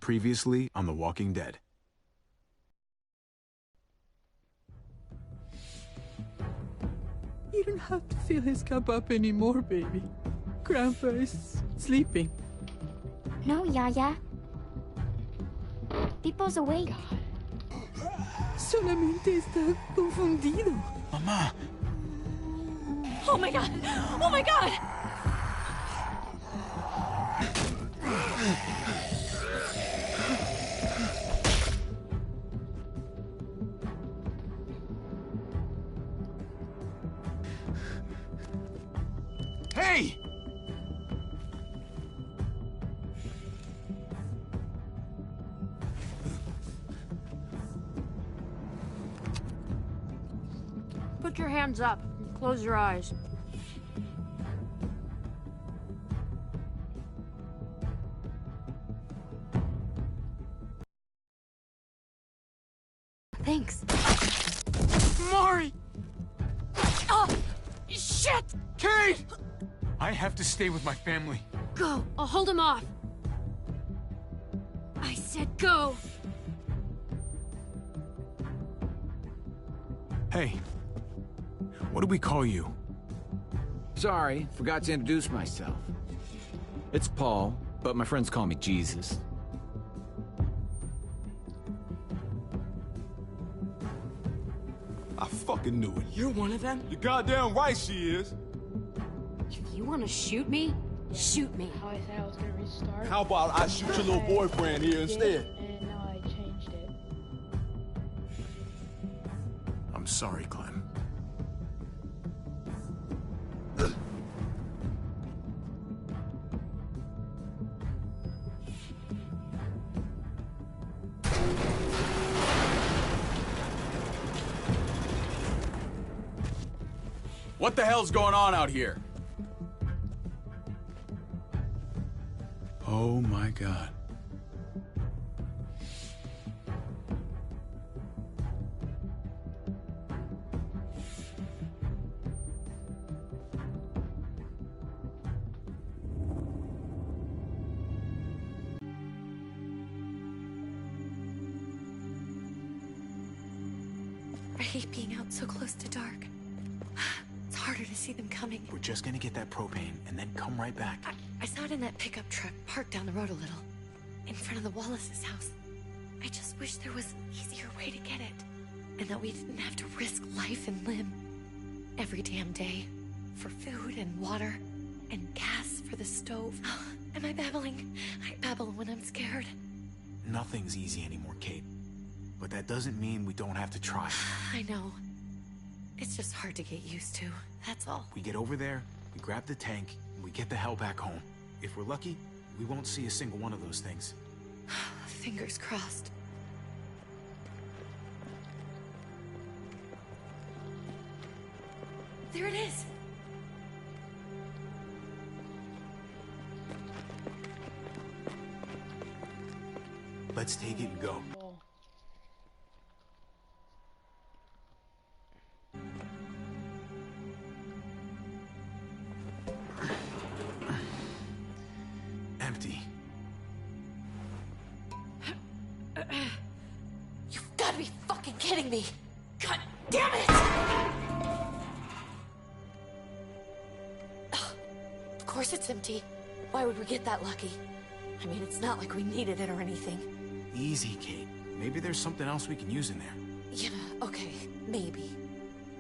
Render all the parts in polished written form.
Previously on The Walking Dead. You don't have to fill his cup up anymore, baby. Grandpa is sleeping. No, Yaya. Pipo's awake. Solamente está confundido. Mamá! Oh my god! Oh my god! Hey! Put your hands up. Close your eyes. Thanks. Mari! Oh! Shit! Kate! I have to stay with my family. Go! I'll hold him off. I said go! Hey. What do we call you? Sorry, forgot to introduce myself. It's Paul, but my friends call me Jesus. I fucking knew it. You're one of them? You're goddamn right she is. If you want to shoot me, shoot me. How I said I was gonna restart. How about I shoot your little boyfriend here instead? And now I changed it. I'm sorry, Clem. What the hell's going on out here? Oh my God. I hate being out so close to dark. It's harder to see them coming. We're just gonna get that propane and then come right back. I saw it in that pickup truck parked down the road a little, in front of the Wallace's house. I just wish there was an easier way to get it, and that we didn't have to risk life and limb every damn day for food and water and gas for the stove. Am I babbling? I babble when I'm scared. Nothing's easy anymore, Kate. But that doesn't mean we don't have to try. I know. It's just hard to get used to, that's all. We get over there, we grab the tank, and we get the hell back home. If we're lucky, we won't see a single one of those things. Fingers crossed. There it is! Let's take it and go. Empty. You've got to be fucking kidding me! God damn it! Of course it's empty. Why would we get that lucky? I mean, it's not like we needed it or anything. Easy, Kate. Maybe there's something else we can use in there. Yeah, okay, maybe.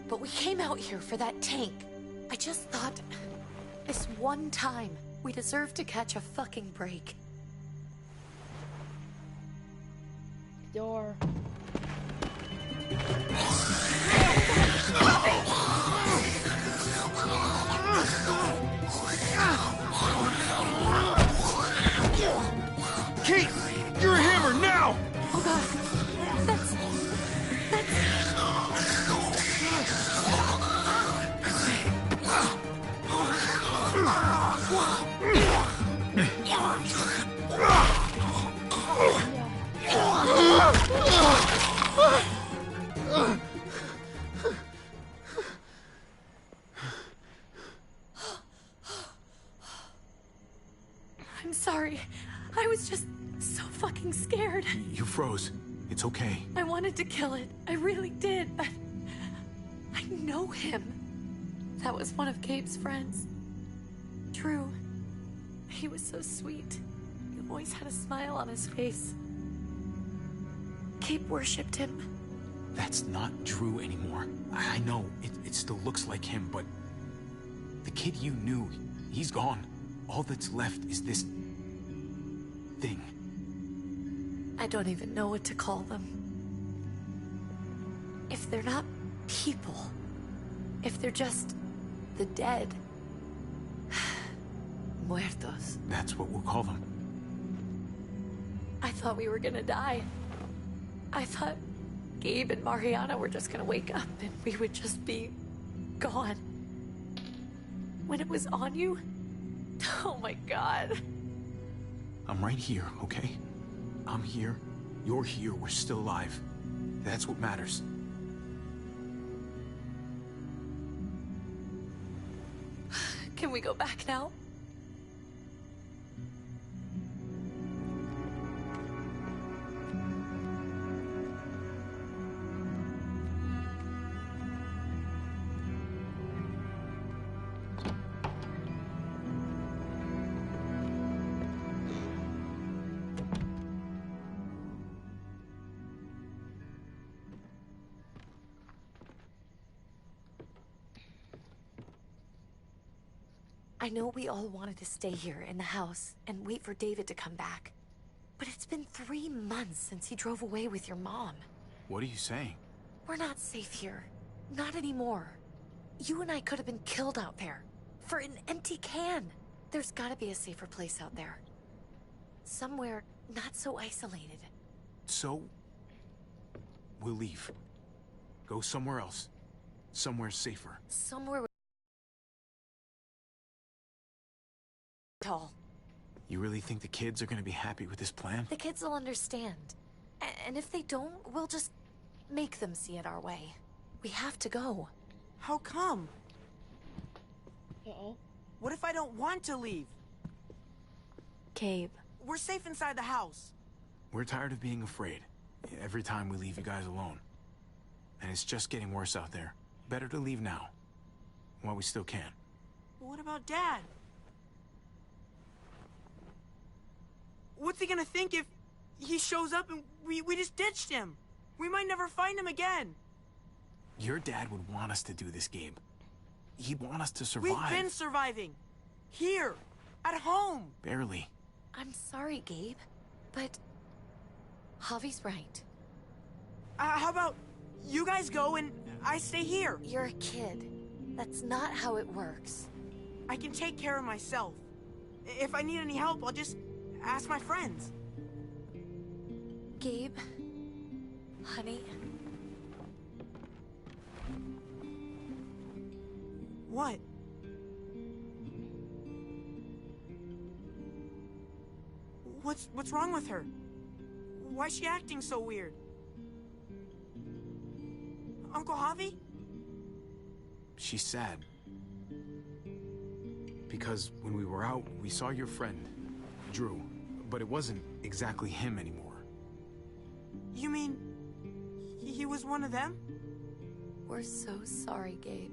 But we came out here for that tank. I just thought, this one time, we deserve to catch a fucking break. Door. Kate! You're a hammer now! Oh god, that's... I'm sorry. I was just so fucking scared. scared. You froze. It's okay. I wanted to kill it. I really did, but I know him. That was one of Gabe's friends. Drew. He was so sweet. He always had a smile on his face. Gabe worshipped him. That's not Drew anymore. I know, it still looks like him, but... the kid you knew, he's gone. All that's left is this... thing. I don't even know what to call them. If they're not people, if they're just the dead, muertos. That's what we'll call them. I thought we were gonna die. I thought Gabe and Mariana were just gonna wake up and we would just be gone. When it was on you, oh my God. I'm right here, okay? I'm here, you're here, we're still alive. That's what matters. Can we go back now? I know we all wanted to stay here in the house and wait for David to come back. But it's been 3 months since he drove away with your mom. What are you saying? We're not safe here. Not anymore. You and I could have been killed out there. For an empty can. There's gotta be a safer place out there. Somewhere not so isolated. So... we'll leave. Go somewhere else. Somewhere safer. Somewhere tall. You really think the kids are gonna be happy with this plan? The kids will understand. And if they don't, we'll just make them see it our way. We have to go. How come? Uh-oh. What if I don't want to leave? Gabe. We're safe inside the house. We're tired of being afraid. Every time we leave you guys alone. And it's just getting worse out there. Better to leave now. While we still can. But what about Dad? What's he gonna think if he shows up and we just ditched him? We might never find him again. Your dad would want us to do this, Gabe. He'd want us to survive. We've been surviving. Here. At home. Barely. I'm sorry, Gabe. But... Javi's right. How about you guys go and I stay here? You're a kid. That's not how it works. I can take care of myself. If I need any help, I'll just ask my friends. Gabe... Honey... What? What's wrong with her? Why's she acting so weird? Uncle Javi? She's sad. Because when we were out, we saw your friend, Drew. But it wasn't exactly him anymore. You mean... he was one of them? We're so sorry, Gabe.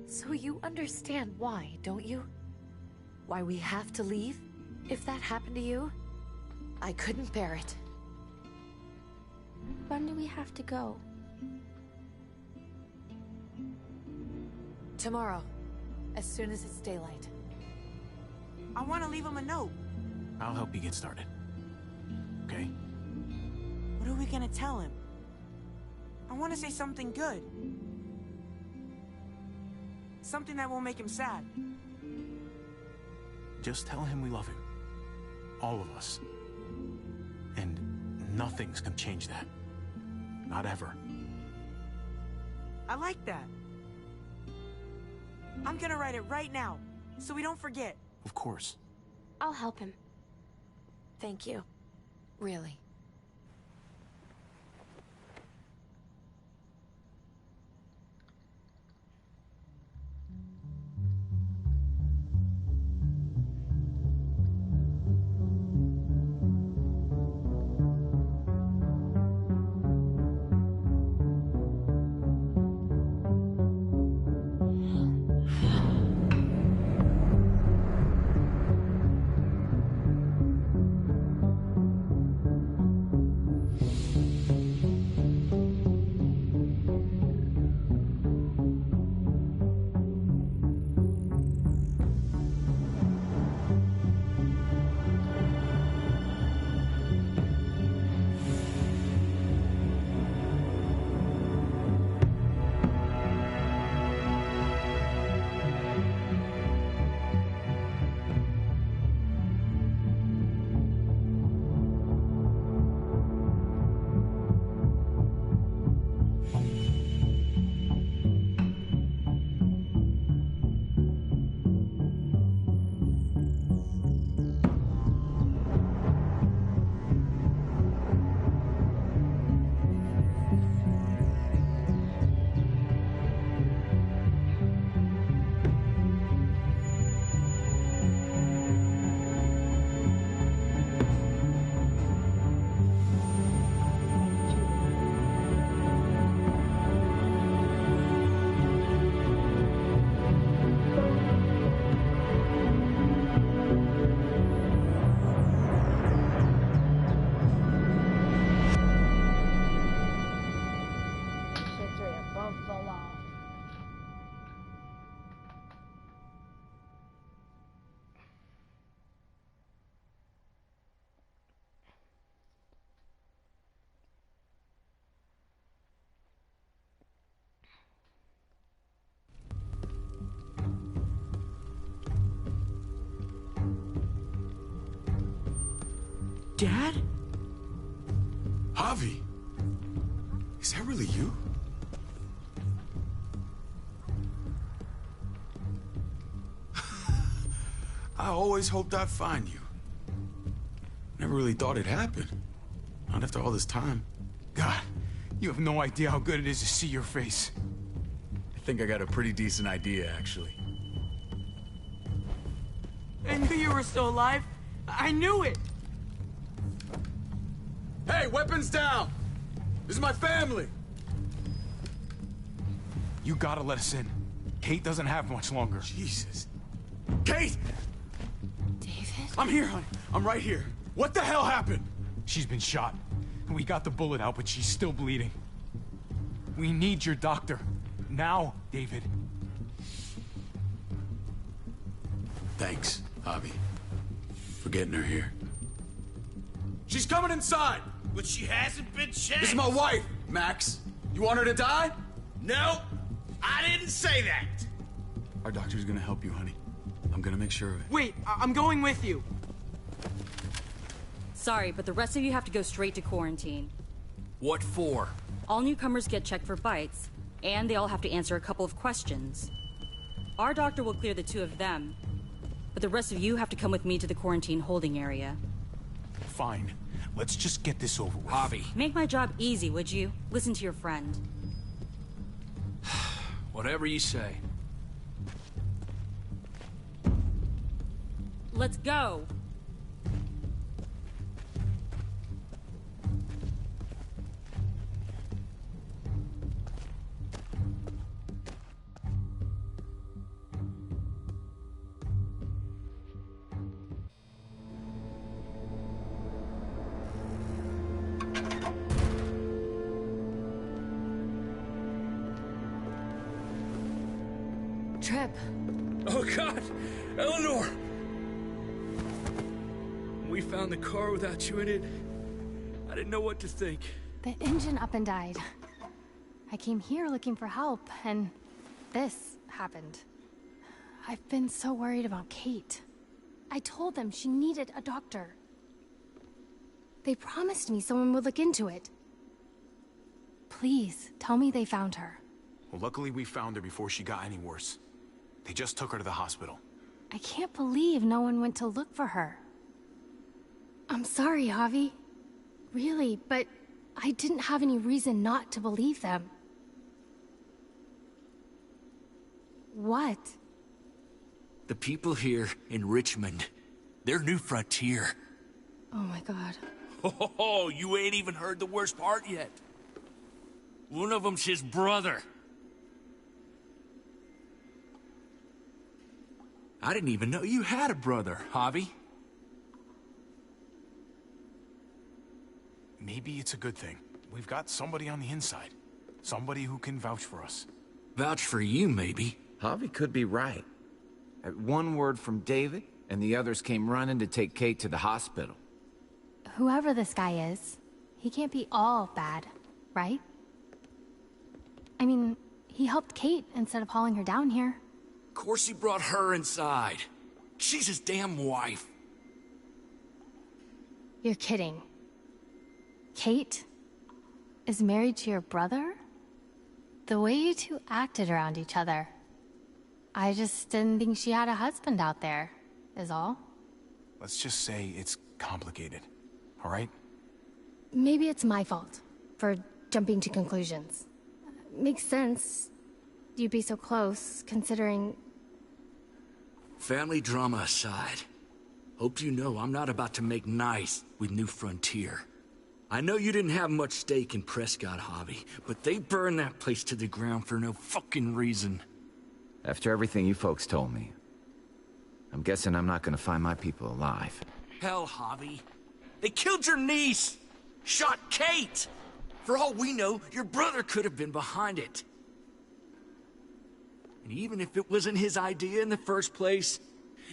So you understand why, don't you? Why we have to leave? If that happened to you, I couldn't bear it. When do we have to go? Tomorrow, as soon as it's daylight. I want to leave him a note. I'll help you get started. Okay? What are we gonna tell him? I want to say something good. Something that won't make him sad. Just tell him we love him. All of us. And nothing's gonna change that. Not ever. I like that. I'm gonna write it right now, so we don't forget. Of course. I'll help him. Thank you. Really. Dad? Javi, is that really you? I always hoped I'd find you. Never really thought it'd happen. Not after all this time. God, you have no idea how good it is to see your face. I think I got a pretty decent idea, actually. I knew you were still alive. I knew it. Hey, weapons down! This is my family! You gotta let us in. Kate doesn't have much longer. Jesus. Kate! David? I'm here, honey. I'm right here. What the hell happened? She's been shot. We got the bullet out, but she's still bleeding. We need your doctor. Now, David. Thanks, Javi, for getting her here. She's coming inside! But she hasn't been checked. This is my wife, Max. You want her to die? No, I didn't say that. Our doctor's gonna help you, honey. I'm gonna make sure of it. Wait, I'm going with you. Sorry, but the rest of you have to go straight to quarantine. What for? All newcomers get checked for bites, and they all have to answer a couple of questions. Our doctor will clear the two of them, but the rest of you have to come with me to the quarantine holding area. Fine. Let's just get this over with. Javi. Make my job easy, would you? Listen to your friend. Whatever you say. Let's go! Trip. Oh, God! Eleanor! We found the car without you in it. I didn't know what to think. The engine up and died. I came here looking for help, and this happened. I've been so worried about Kate. I told them she needed a doctor. They promised me someone would look into it. Please, tell me they found her. Well, luckily we found her before she got any worse. They just took her to the hospital. I can't believe no one went to look for her. I'm sorry, Javi. Really, but I didn't have any reason not to believe them. What? The people here in Richmond, they're New Frontier. Oh my God. Oh, you ain't even heard the worst part yet. One of them's his brother. I didn't even know you had a brother, Javi. Maybe it's a good thing. We've got somebody on the inside. Somebody who can vouch for us. Vouch for you, maybe. Javi could be right. At one word from David, and the others came running to take Kate to the hospital. Whoever this guy is, he can't be all bad, right? I mean, he helped Kate instead of hauling her down here. Of course he brought her inside. She's his damn wife. You're kidding. Kate is married to your brother? The way you two acted around each other. I just didn't think she had a husband out there, is all. Let's just say it's complicated, all right? Maybe it's my fault for jumping to conclusions. Makes sense. You'd be so close, considering... Family drama aside, hope you know I'm not about to make nice with New Frontier. I know you didn't have much stake in Prescott, Javi, but they burned that place to the ground for no fucking reason. After everything you folks told me, I'm guessing I'm not gonna find my people alive. Hell, Javi. They killed your niece! Shot Kate! For all we know, your brother could have been behind it. And even if it wasn't his idea in the first place,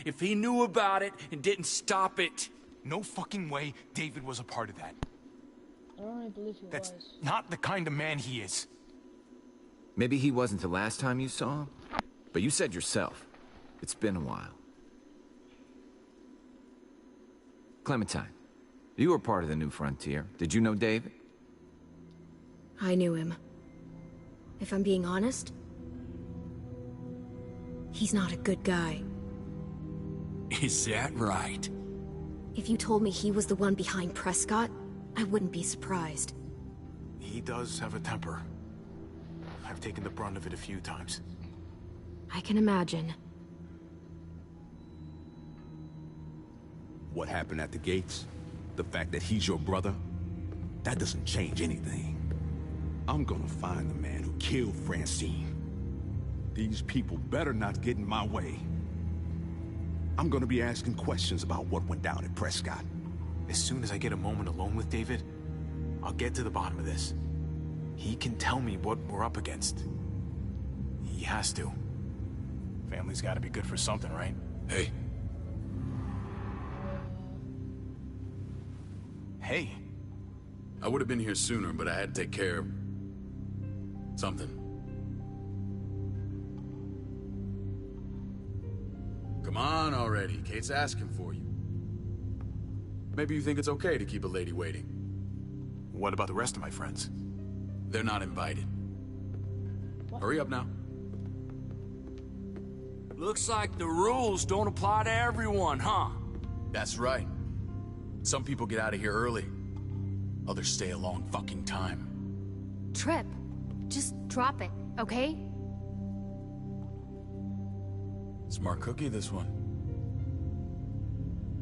if he knew about it and didn't stop it... No fucking way David was a part of that. I don't really believe he That's was. not the kind of man he is. Maybe he wasn't the last time you saw him, but you said yourself, it's been a while. Clementine, You were part of the New Frontier. Did you know David? I knew him. If I'm being honest, he's not a good guy. Is that right? If you told me he was the one behind Prescott, I wouldn't be surprised. He does have a temper. I've taken the brunt of it a few times. I can imagine. What happened at the gates? The fact that he's your brother? That doesn't change anything. I'm gonna find the man who killed Francine. These people better not get in my way. I'm gonna be asking questions about what went down at Prescott. As soon as I get a moment alone with David, I'll get to the bottom of this. He can tell me what we're up against. He has to. Family's gotta be good for something, right? Hey. Hey. I would have been here sooner, but I had to take care of something. Come on already. Kate's asking for you. Maybe you think it's okay to keep a lady waiting. What about the rest of my friends? They're not invited. Hurry up now. Looks like the rules don't apply to everyone, huh? That's right. Some people get out of here early. Others stay a long fucking time. Trip, just drop it, okay? Smart cookie, this one.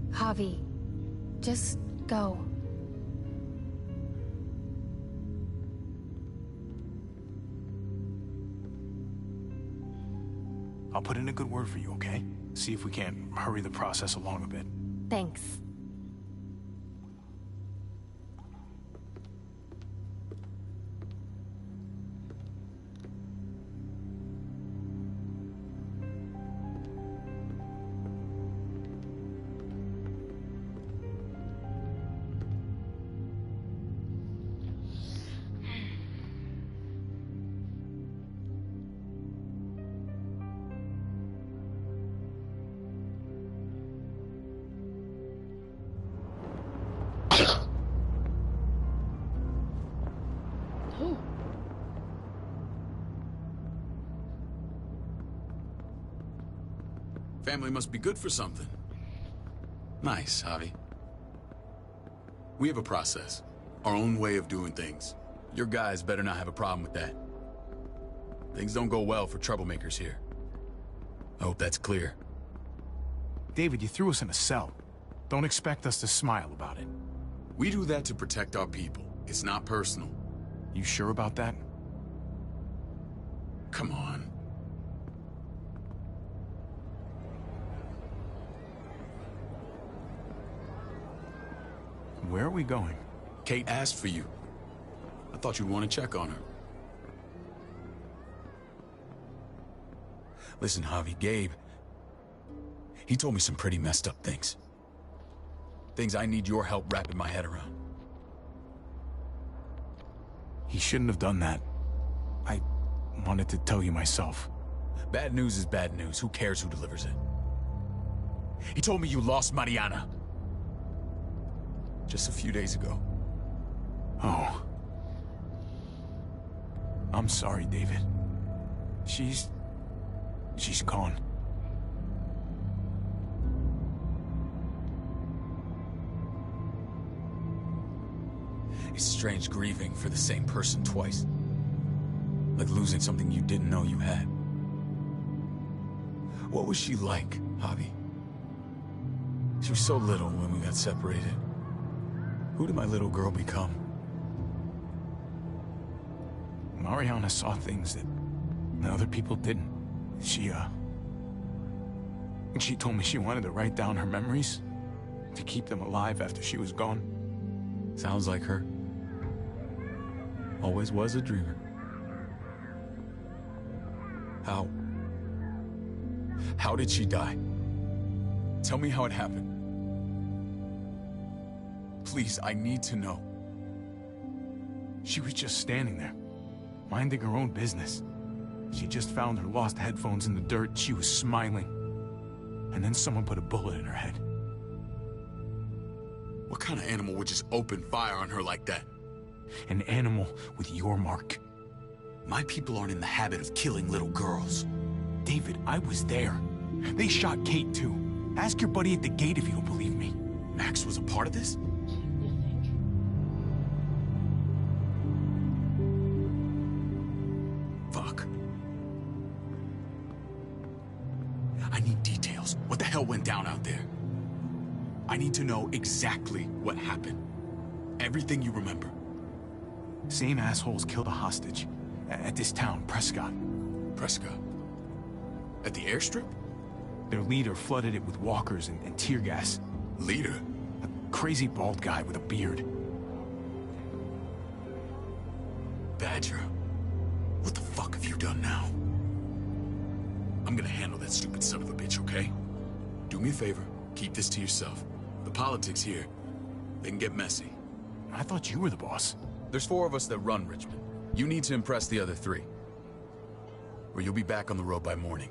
Javi, just go. I'll put in a good word for you, okay? See if we can't hurry the process along a bit. Thanks. Family must be good for something. Nice, Javi. We have a process. Our own way of doing things. Your guys better not have a problem with that. Things don't go well for troublemakers here. I hope that's clear. David, you threw us in a cell. Don't expect us to smile about it. We do that to protect our people. It's not personal. You sure about that? Come on. Where are we going? Kate asked for you. I thought you'd want to check on her. Listen, Javi, Gabe... he told me some pretty messed up things. Things I need your help wrapping my head around. He shouldn't have done that. I wanted to tell you myself. Bad news is bad news. Who cares who delivers it? He told me you lost Mariana. Just a few days ago. Oh. I'm sorry, David. She's gone. It's strange grieving for the same person twice. Like losing something you didn't know you had. What was she like, Javi? She was so little when we got separated. Who did my little girl become? Mariana saw things that other people didn't. She told me she wanted to write down her memories to keep them alive after she was gone. Sounds like her. Always was a dreamer. How? How did she die? Tell me how it happened. Please, I need to know. She was just standing there, minding her own business. She just found her lost headphones in the dirt. She was smiling. And then someone put a bullet in her head. What kind of animal would just open fire on her like that? An animal with your mark. My people aren't in the habit of killing little girls. David, I was there. They shot Kate too. Ask your buddy at the gate if you don't believe me. Max was a part of this? Fuck. I need details. What the hell went down out there? I need to know exactly what happened. Everything you remember. Same assholes killed a hostage. At this town, Prescott. Prescott? At the airstrip? Their leader flooded it with walkers and tear gas. Leader? A crazy bald guy with a beard. Badger, what the fuck have you done now? I'm gonna handle that stupid son of a bitch, okay? Do me a favor, keep this to yourself. The politics here, they can get messy. I thought you were the boss. There's 4 of us that run Richmond. You need to impress the other 3. Or you'll be back on the road by morning.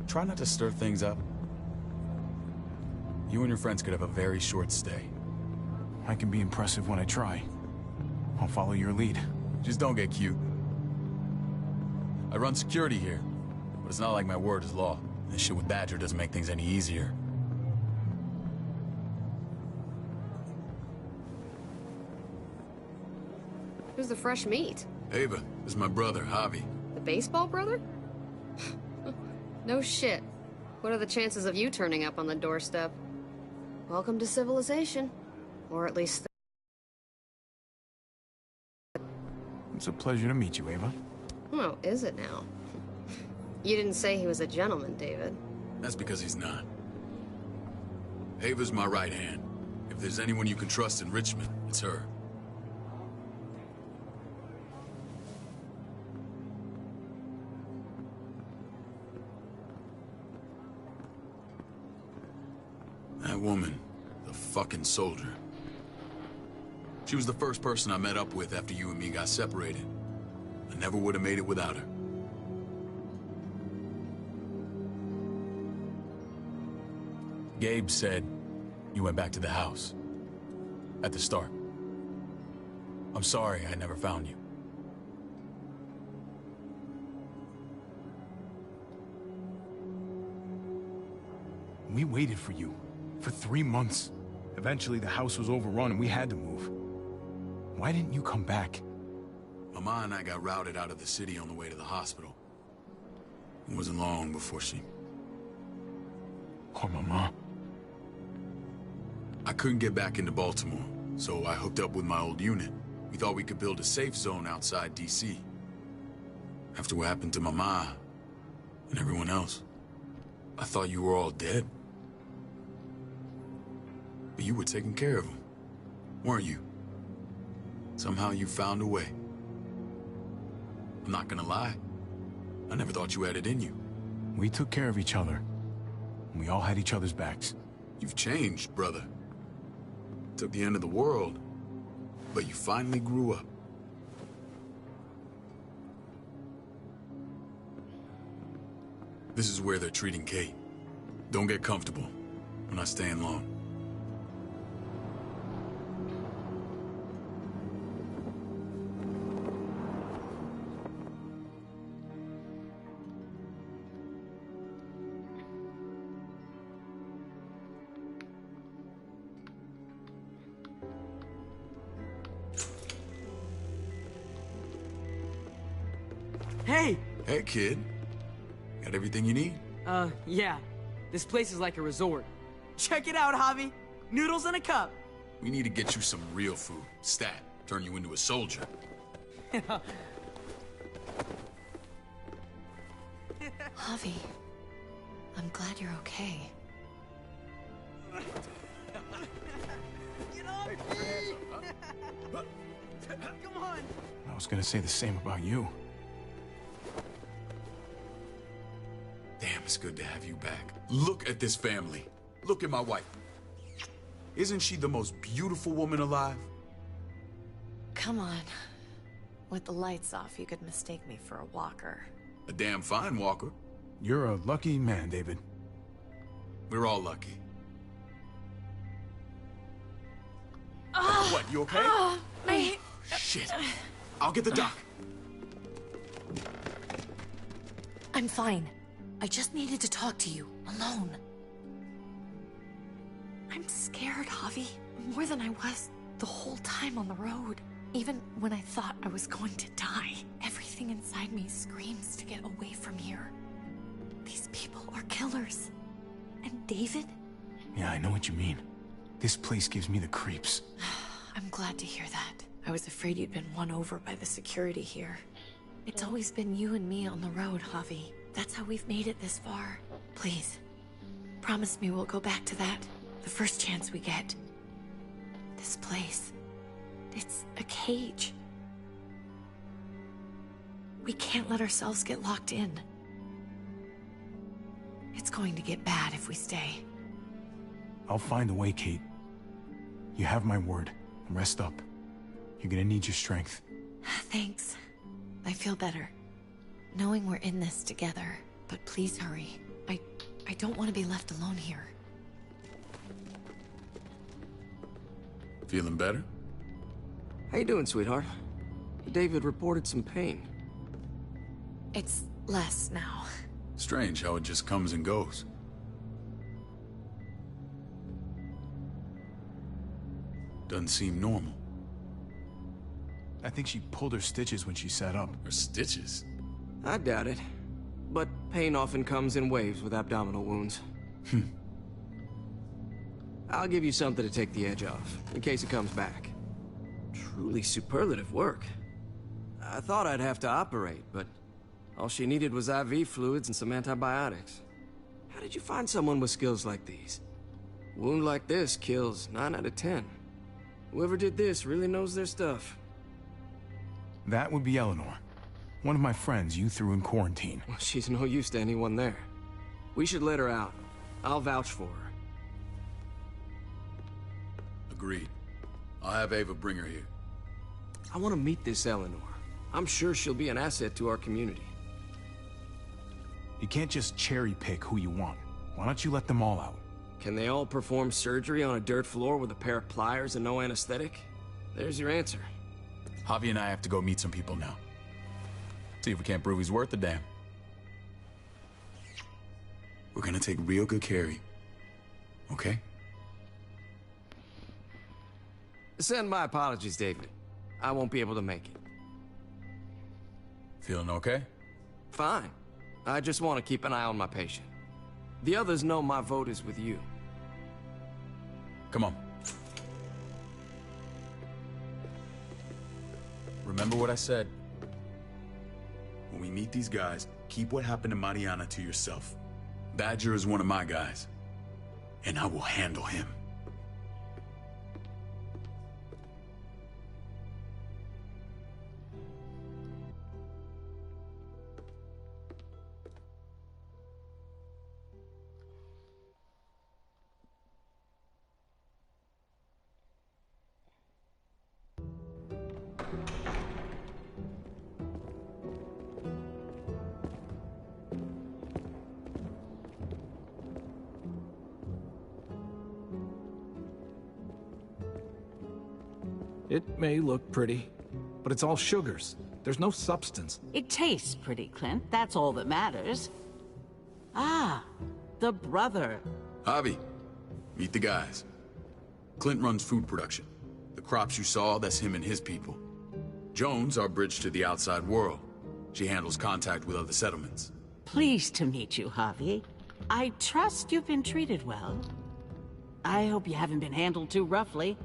Try not to stir things up. You and your friends could have a very short stay. I can be impressive when I try. I'll follow your lead. Just don't get cute. I run security here, but it's not like my word is law. This shit with Badger doesn't make things any easier. Who's the fresh meat? Ava, this is my brother, Javi. The baseball brother? No shit. What are the chances of you turning up on the doorstep? Welcome to civilization. Or at least... It's a pleasure to meet you, Ava. Oh, is it now? You didn't say he was a gentleman, David. That's because he's not. Ava's my right hand. If there's anyone you can trust in Richmond, it's her. That woman, the fucking soldier. She was the first person I met up with after you and me got separated. I never would have made it without her. Gabe said you went back to the house. At the start. I'm sorry I never found you. We waited for you. For 3 months. Eventually the house was overrun and we had to move. Why didn't you come back? Mama and I got routed out of the city on the way to the hospital. It wasn't long before she... Poor Mama. I couldn't get back into Baltimore, so I hooked up with my old unit. We thought we could build a safe zone outside D.C. After what happened to Mama and everyone else, I thought you were all dead. But you were taking care of them, weren't you? Somehow you found a way. I'm not gonna lie. I never thought you had it in you. We took care of each other. We all had each other's backs. You've changed, brother. Took the end of the world, but you finally grew up. This is where they're treating Kate. Don't get comfortable. We're not staying long. Hey! Hey, kid. Got everything you need? Yeah. This place is like a resort. Check it out, Javi. Noodles in a cup. We need to get you some real food. Stat. Turn you into a soldier. Javi, I'm glad you're okay. Get off me! Come on! I was gonna say the same about you. Damn, it's good to have you back. Look at this family. Look at my wife. Isn't she the most beautiful woman alive? Come on. With the lights off, you could mistake me for a walker. A damn fine walker. You're a lucky man, David. We're all lucky. What, you okay? My... Shit. I'll get the doc. I'm fine. I just needed to talk to you, alone. I'm scared, Javi. More than I was the whole time on the road. Even when I thought I was going to die, everything inside me screams to get away from here. These people are killers. And David? Yeah, I know what you mean. This place gives me the creeps. I'm glad to hear that. I was afraid you'd been won over by the security here. It's always been you and me on the road, Javi. That's how we've made it this far. Please, promise me we'll go back to that the first chance we get. This place, it's a cage. We can't let ourselves get locked in. It's going to get bad if we stay. I'll find a way, Kate. You have my word. Rest up. You're gonna need your strength. Thanks. I feel better. Knowing we're in this together. But please hurry. I don't want to be left alone here. Feeling better? How you doing, sweetheart? David reported some pain. It's less now. Strange how it just comes and goes. Doesn't seem normal. I think she pulled her stitches when she sat up. Her stitches? I doubt it. But pain often comes in waves with abdominal wounds. I'll give you something to take the edge off, in case it comes back. Truly superlative work. I thought I'd have to operate, but all she needed was IV fluids and some antibiotics. How did you find someone with skills like these? A wound like this kills 9 out of 10. Whoever did this really knows their stuff. That would be Eleanor. One of my friends you threw in quarantine. Well, she's no use to anyone there. We should let her out. I'll vouch for her. Agreed. I'll have Ava bring her here. I want to meet this Eleanor. I'm sure she'll be an asset to our community. You can't just cherry pick who you want. Why don't you let them all out? Can they all perform surgery on a dirt floor with a pair of pliers and no anesthetic? There's your answer. Javi and I have to go meet some people now. See if we can't prove he's worth the damn. We're gonna take real good care of you. Okay? Send my apologies, David. I won't be able to make it. Feeling okay? Fine. I just want to keep an eye on my patient. The others know my vote is with you. Come on. Remember what I said. When we meet these guys, keep what happened to Mariana to yourself. Badger is one of my guys, and I will handle him. It may look pretty, but it's all sugars. There's no substance. It tastes pretty, Clint. That's all that matters. Ah, the brother. Javi, meet the guys. Clint runs food production. The crops you saw, that's him and his people. Jones, our bridge to the outside world. She handles contact with other settlements. Pleased to meet you, Javi. I trust you've been treated well. I hope you haven't been handled too roughly.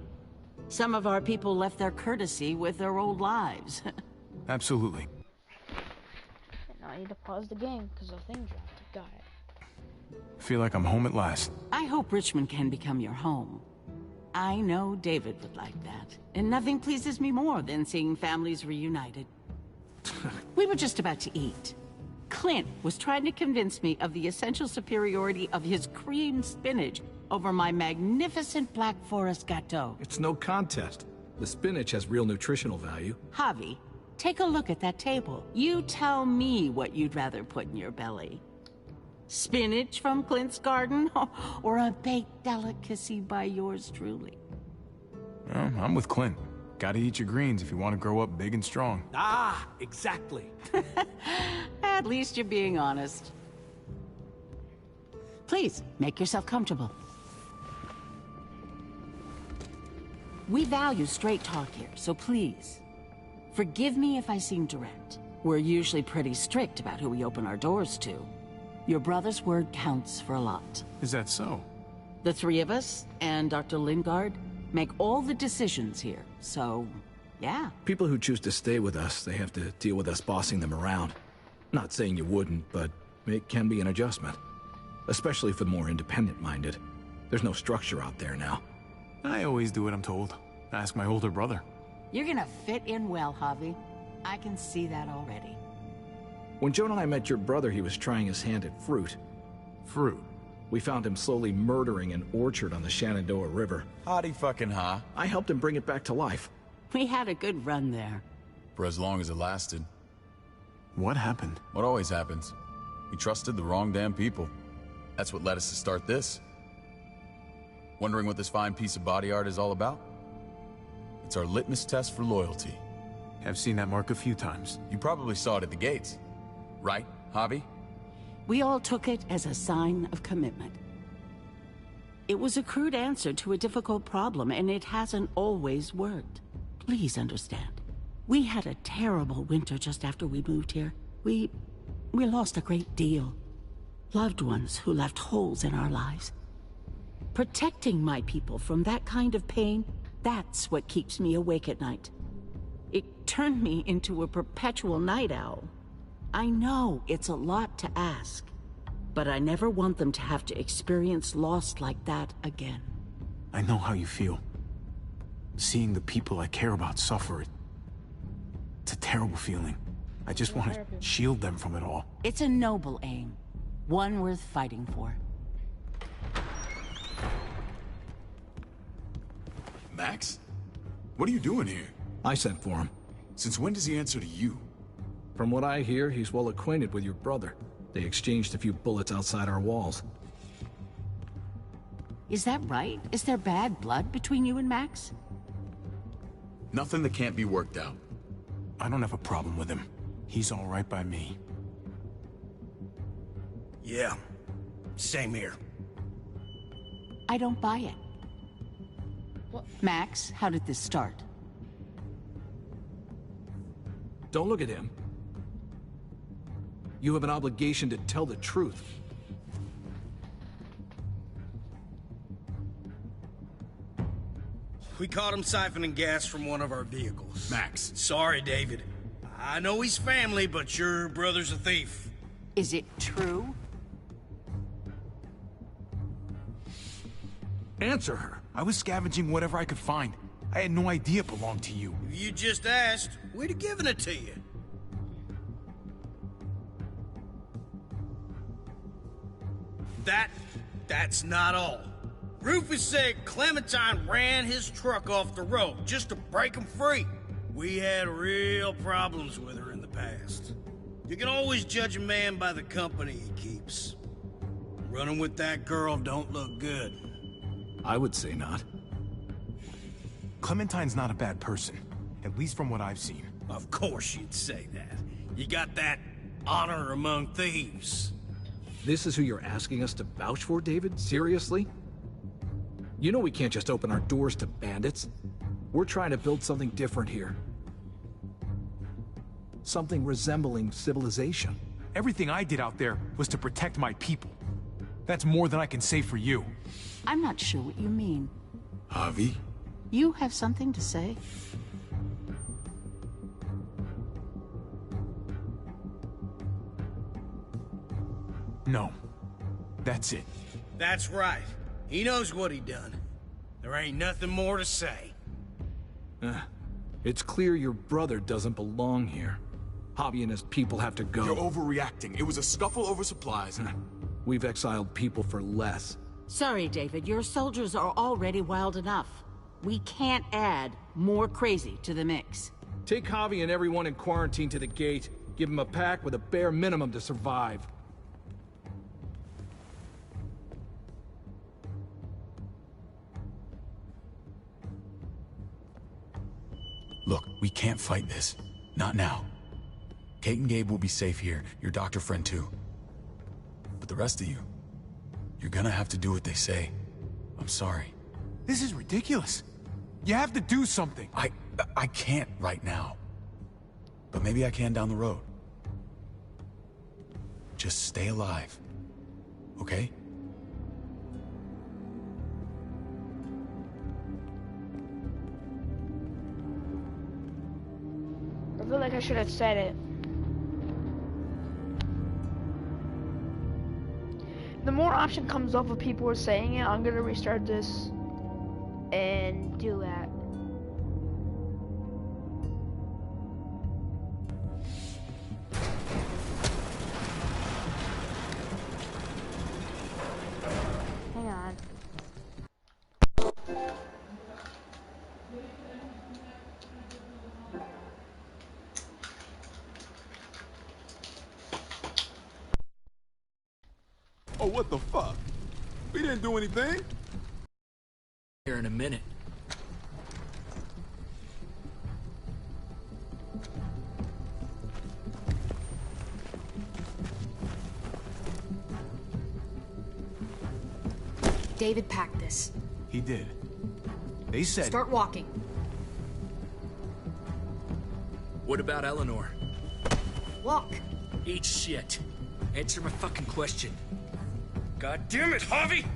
Some of our people left their courtesy with their old lives. Absolutely. Now I need to pause the game because the thing dropped. Got it. Feel like I'm home at last. I hope Richmond can become your home. I know David would like that. And nothing pleases me more than seeing families reunited. We were just about to eat. Clint was trying to convince me of the essential superiority of his creamed spinach over my magnificent Black Forest gâteau. It's no contest. The spinach has real nutritional value. Javi, take a look at that table. You tell me what you'd rather put in your belly. Spinach from Clint's garden? Or a baked delicacy by yours truly? Well, I'm with Clint. Gotta eat your greens if you want to grow up big and strong. Ah, exactly. At least you're being honest. Please, make yourself comfortable. We value straight talk here, so please, forgive me if I seem direct. We're usually pretty strict about who we open our doors to. Your brother's word counts for a lot. Is that so? The three of us and Dr. Lingard make all the decisions here, so, yeah. People who choose to stay with us, they have to deal with us bossing them around. Not saying you wouldn't, but it can be an adjustment. Especially for the more independent-minded. There's no structure out there now. I always do what I'm told. Ask my older brother. You're gonna fit in well, Javi. I can see that already. When Joan and I met your brother, he was trying his hand at fruit. Fruit? We found him slowly murdering an orchard on the Shenandoah River. Howdy fucking ha. I helped him bring it back to life. We had a good run there. For as long as it lasted. What happened? What always happens. We trusted the wrong damn people. That's what led us to start this. Wondering what this fine piece of body art is all about? It's our litmus test for loyalty. I've seen that mark a few times. You probably saw it at the gates. Right, Javi? We all took it as a sign of commitment. It was a crude answer to a difficult problem, and it hasn't always worked. Please understand. We had a terrible winter just after we moved here. We lost a great deal. Loved ones who left holes in our lives. Protecting my people from that kind of pain, that's what keeps me awake at night. It turned me into a perpetual night owl. I know it's a lot to ask, but I never want them to have to experience loss like that again. I know how you feel. Seeing the people I care about suffer, it's a terrible feeling. I just want to shield them from it all. It's a noble aim, one worth fighting for. Max? What are you doing here? I sent for him. Since when does he answer to you? From what I hear, he's well acquainted with your brother. They exchanged a few bullets outside our walls. Is that right? Is there bad blood between you and Max? Nothing that can't be worked out. I don't have a problem with him. He's all right by me. Yeah, same here. I don't buy it. What? Max, how did this start? Don't look at him. You have an obligation to tell the truth. We caught him siphoning gas from one of our vehicles. Max. Sorry, David. I know he's family, but your brother's a thief. Is it true? Answer her. I was scavenging whatever I could find. I had no idea it belonged to you. If you just asked, we'd have given it to you. That's not all. Rufus said Clementine ran his truck off the road just to break him free. We had real problems with her in the past. You can always judge a man by the company he keeps. Running with that girl don't look good. I would say not. Clementine's not a bad person, at least from what I've seen. Of course you'd say that. You got that honor among thieves. This is who you're asking us to vouch for, David? Seriously? You know we can't just open our doors to bandits. We're trying to build something different here. Something resembling civilization. Everything I did out there was to protect my people. That's more than I can say for you. I'm not sure what you mean. Javi? You have something to say? No. That's it. That's right. He knows what he done. There ain't nothing more to say. It's clear your brother doesn't belong here. Javi and his people have to go. You're overreacting. It was a scuffle over supplies. We've exiled people for less. Sorry, David. Your soldiers are already wild enough. We can't add more crazy to the mix. Take Javi and everyone in quarantine to the gate. Give them a pack with a bare minimum to survive. Look, we can't fight this. Not now. Kate and Gabe will be safe here, your doctor friend too. But the rest of you, you're gonna have to do what they say. I'm sorry. This is ridiculous. You have to do something. I can't right now. But maybe I can down the road. Just stay alive. Okay? I feel like I should have said it. The more option comes up of people are saying it, I'm gonna restart this and do that. Hang on. Oh, what the fuck? We didn't do anything. Here in a minute. David packed this. He did. They said... Start walking. What about Eleanor? Walk. Eat shit. Answer my fucking question. God damn it, Javi!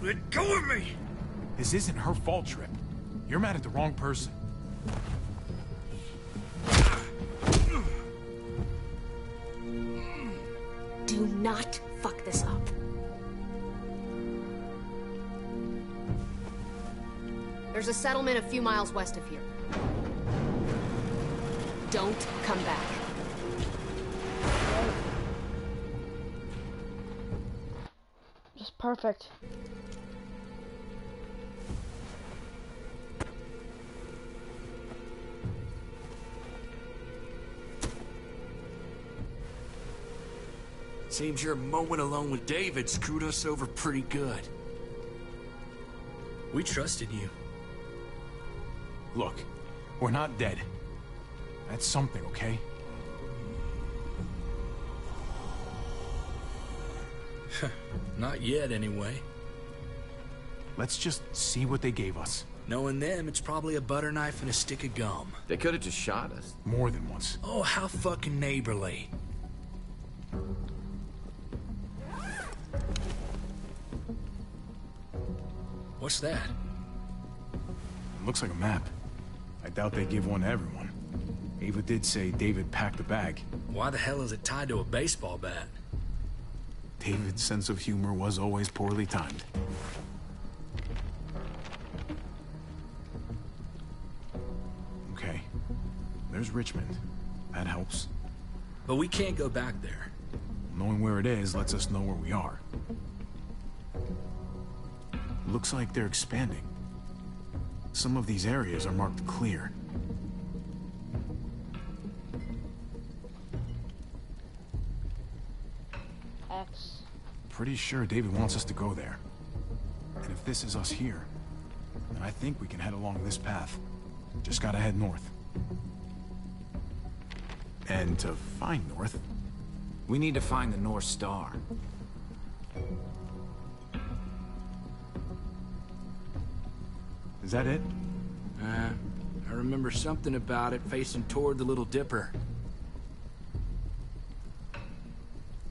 Let go of me! This isn't her fault, Trip. You're mad at the wrong person. Do not fuck this up. There's a settlement a few miles west of here. Don't come back. Just perfect. Seems your moment alone with David screwed us over pretty good. We trusted you. Look, we're not dead. That's something, okay? Not yet, anyway. Let's just see what they gave us. Knowing them, it's probably a butter knife and a stick of gum. They could have just shot us. More than once. Oh, how fucking neighborly. What's that? It looks like a map. I doubt they give one to everyone. Ava did say David packed a bag. Why the hell is it tied to a baseball bat? David's sense of humor was always poorly timed. Okay. There's Richmond. That helps. But we can't go back there. Knowing where it is lets us know where we are. Looks like they're expanding. Some of these areas are marked clear. X. Pretty sure David wants us to go there. And if this is us here, then I think we can head along this path. Just gotta head north. And to find north, we need to find the North Star. Is that it? I remember something about it facing toward the Little Dipper.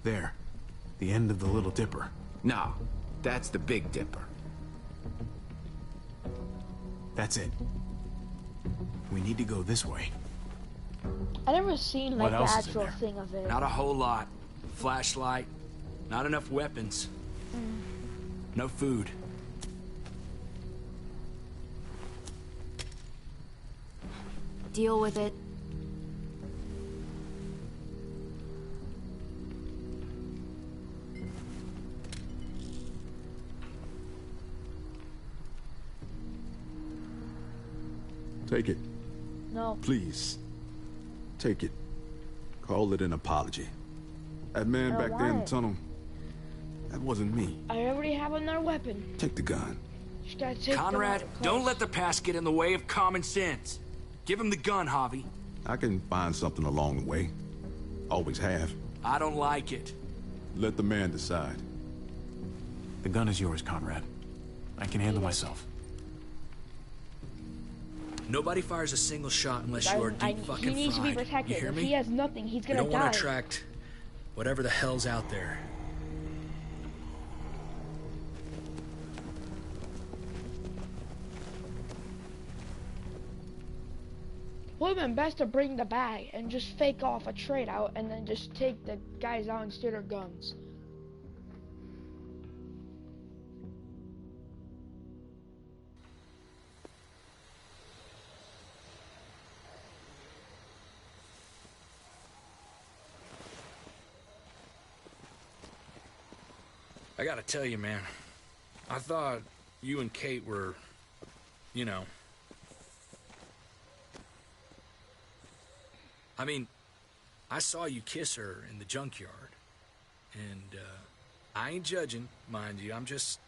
There. The end of the Little Dipper. No, that's the Big Dipper. That's it. We need to go this way. I never seen like What the else is in actual there? thing of it. Not a whole lot. Flashlight. Not enough weapons. No food. Deal with it. Take it. No. Please. Take it. Call it an apology. That man back there in the why? tunnel, that wasn't me. I already have another weapon. Take the gun. Just gotta take Conrad, them out don't close. let the past get in the way of common sense. Give him the gun, Javi. I can find something along the way. Always have. I don't like it. Let the man decide. The gun is yours, Conrad. I can handle myself. Nobody fires a single shot unless you are deep fucking he needs to be fried. protected. You hear If me? he has nothing, he's We gonna don't die. want to attract whatever the hell's out there. Would have been best to bring the bag and just fake off a trade out and then just take the guys out and steal their guns. I gotta tell you, man. I thought you and Kate were, you know. I mean, I saw you kiss her in the junkyard. And, I ain't judging, mind you. I'm just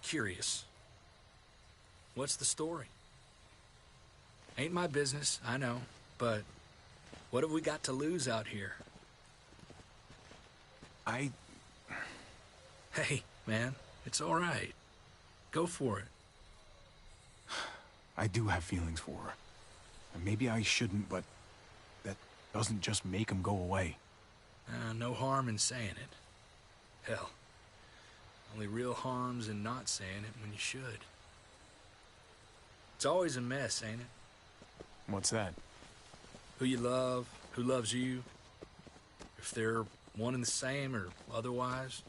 curious. What's the story? Ain't my business, I know. But what have we got to lose out here? Hey, man, it's all right. Go for it. I do have feelings for her. And maybe I shouldn't, but that doesn't just make them go away. No harm in saying it. Hell, only real harm's in not saying it when you should. It's always a mess, ain't it? What's that? Who you love, who loves you, if they're one and the same or otherwise.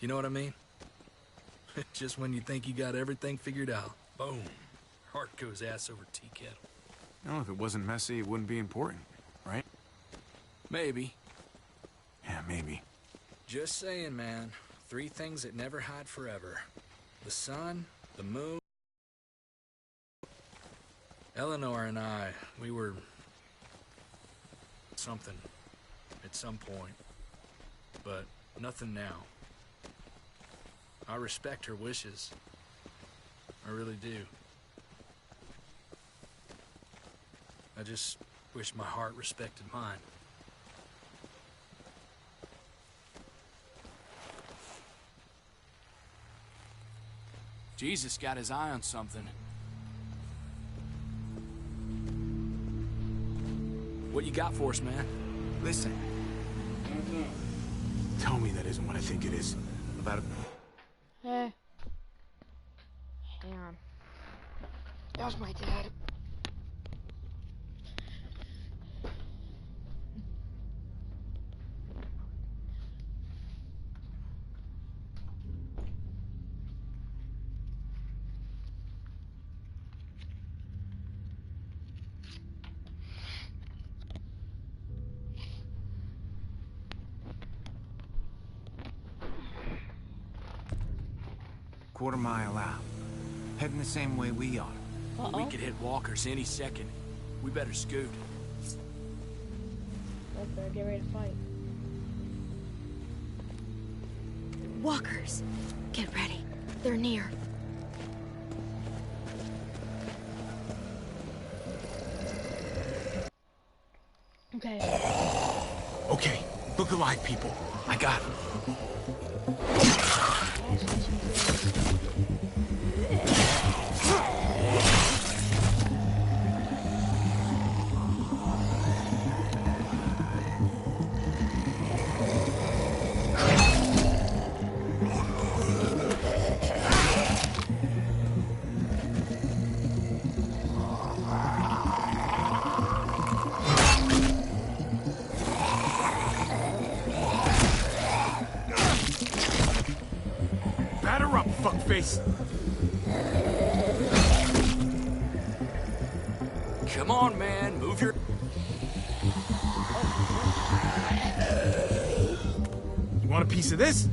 You know what I mean? Just when you think you got everything figured out, boom, heart goes ass over tea kettle. No, if it wasn't messy, it wouldn't be important, right? Maybe. Yeah, maybe. Just saying, man. 3 things that never hide forever. The sun, the moon. Eleanor and I, we were something at some point, but nothing now. I respect her wishes. I really do. I just wish my heart respected mine. Jesus got his eye on something. What you got for us, man? Listen. Tell me that isn't what I think it is. About Hang on. That was my dad. Quarter-mile out. Heading the same way we are. We could hit walkers any second. We better scoot. Let's better get ready to fight. Walkers. Get ready. They're near. Okay. Okay, look alive, people. I got him. Batter up, fuckface! Come on, man. Move your... You want a piece of this?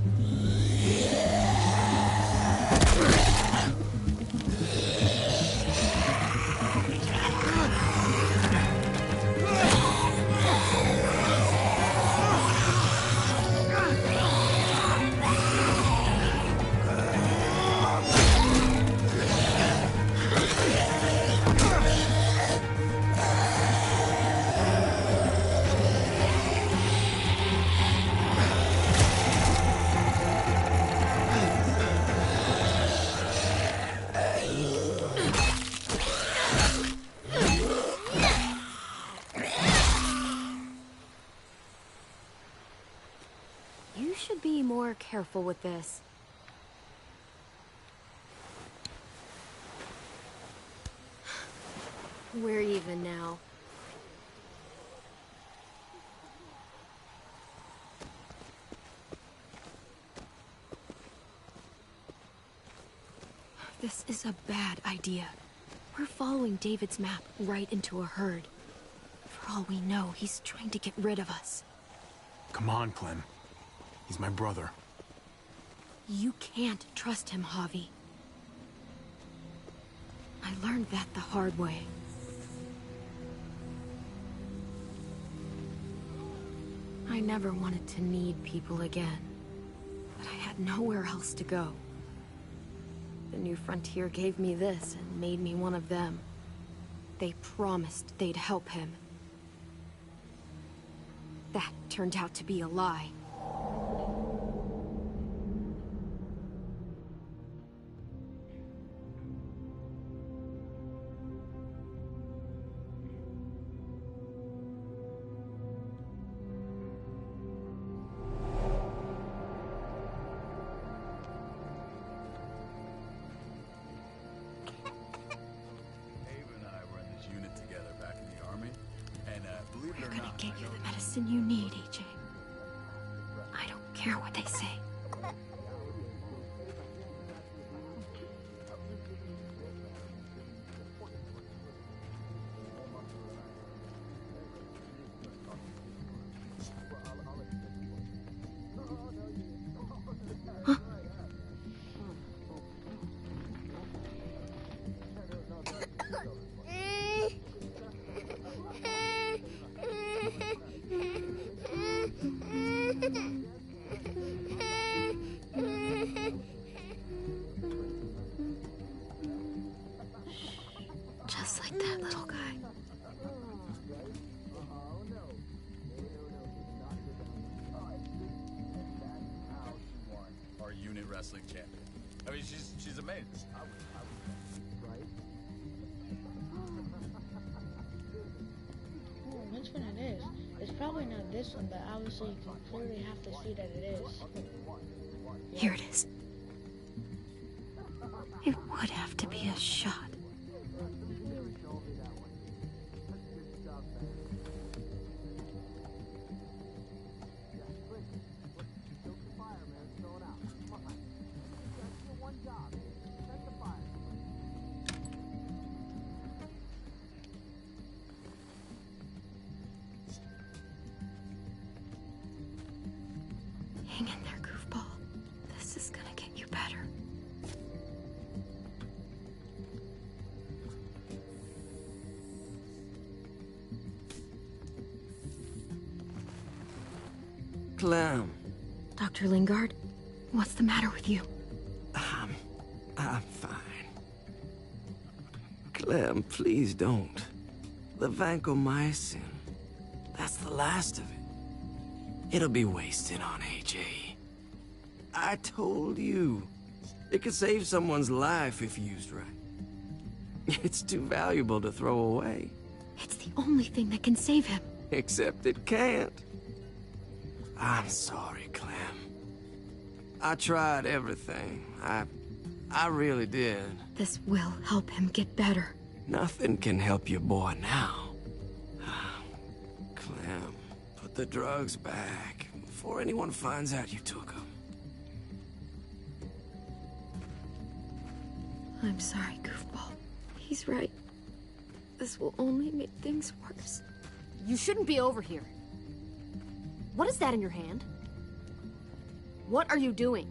careful with this. We're even now. This is a bad idea. We're following David's map right into a herd. For all we know, he's trying to get rid of us. Come on, Clem. He's my brother. You can't trust him, Javi. I learned that the hard way. I never wanted to need people again, but I had nowhere else to go. The New Frontier gave me this and made me one of them. They promised they'd help him. That turned out to be a lie. Get you the medicine you need, AJ. I don't care what they say. Huh? Just like that little guy. Our unit wrestling champion. I mean, she's amazing. Which one it is? It's probably not this one, but obviously you can clearly have to see that it is. Here it is. It would have to be a shot. Hang in there, goofball. This is gonna get you better. Clem. Dr. Lingard, what's the matter with you? I'm fine. Clem, please don't. The vancomycin. That's the last of it. It'll be wasted on AJ. I told you. It could save someone's life if used right. It's too valuable to throw away. It's the only thing that can save him. Except it can't. I'm sorry, Clem. I tried everything. I really did. This will help him get better. Nothing can help your boy now. Clem, put the drugs back before anyone finds out you took them. I'm sorry, goofball. He's right. This will only make things worse. You shouldn't be over here. What is that in your hand? What are you doing?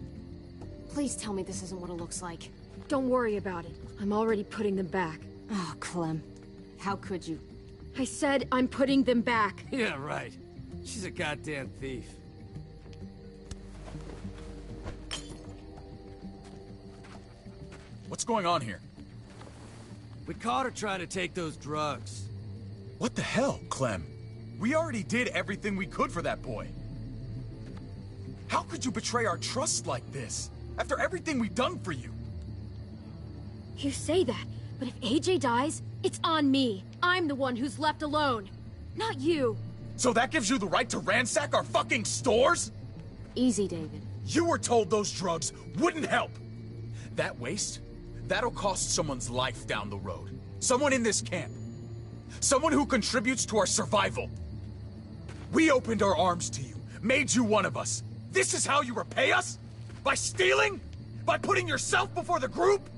Please tell me this isn't what it looks like. Don't worry about it. I'm already putting them back. Oh, Clem. How could you? I said I'm putting them back. Yeah, right. She's a goddamn thief. What's going on here? We caught her trying to take those drugs. What the hell, Clem? We already did everything we could for that boy. How could you betray our trust like this? After everything we've done for you? You say that, but if AJ dies, it's on me. I'm the one who's left alone, not you. So that gives you the right to ransack our fucking stores? Easy, David. You were told those drugs wouldn't help. That waste, that'll cost someone's life down the road. Someone in this camp. Someone who contributes to our survival. We opened our arms to you, made you one of us. This is how you repay us? By stealing? By putting yourself before the group?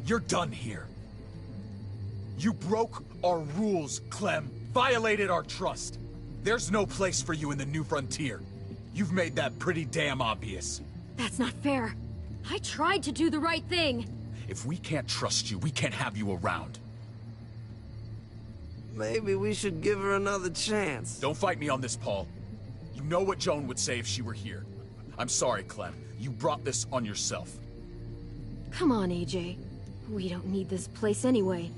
You're done here. You broke our rules, Clem. Violated our trust. There's no place for you in the New Frontier. You've made that pretty damn obvious. That's not fair. I tried to do the right thing. If we can't trust you, we can't have you around. Maybe we should give her another chance. Don't fight me on this, Paul. You know what Joan would say if she were here. I'm sorry, Clem. You brought this on yourself. Come on, AJ. We don't need this place anyway.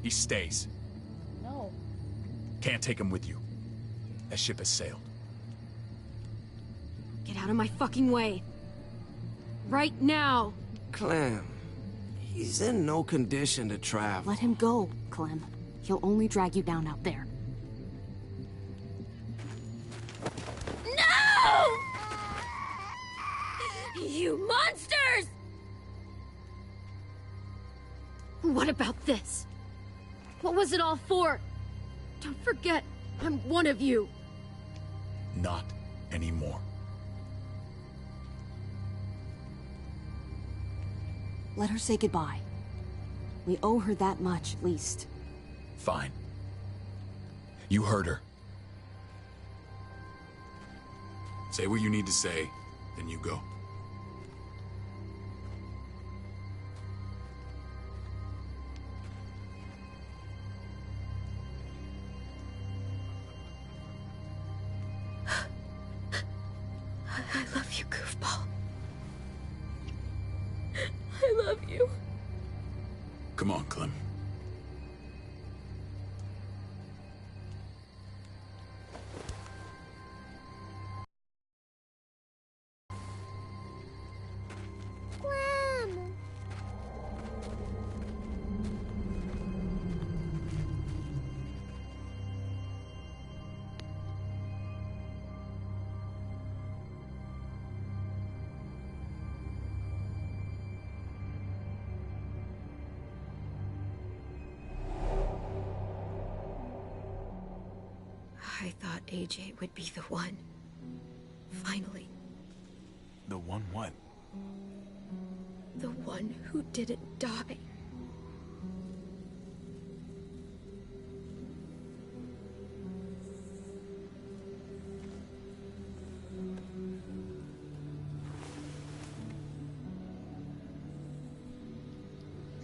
He stays. No. Can't take him with you. That ship has sailed. Get out of my fucking way. Right now. Clem, he's in no condition to travel. Let him go, Clem. He'll only drag you down out there. No! You monsters! What about this? What was it all for? Don't forget, I'm one of you. Not anymore. Let her say goodbye. We owe her that much, at least. Fine. You heard her. Say what you need to say, then you go. I love you, goofball. I love you. Come on, Clem. I thought AJ would be the one. Finally. The one what? The one who didn't die.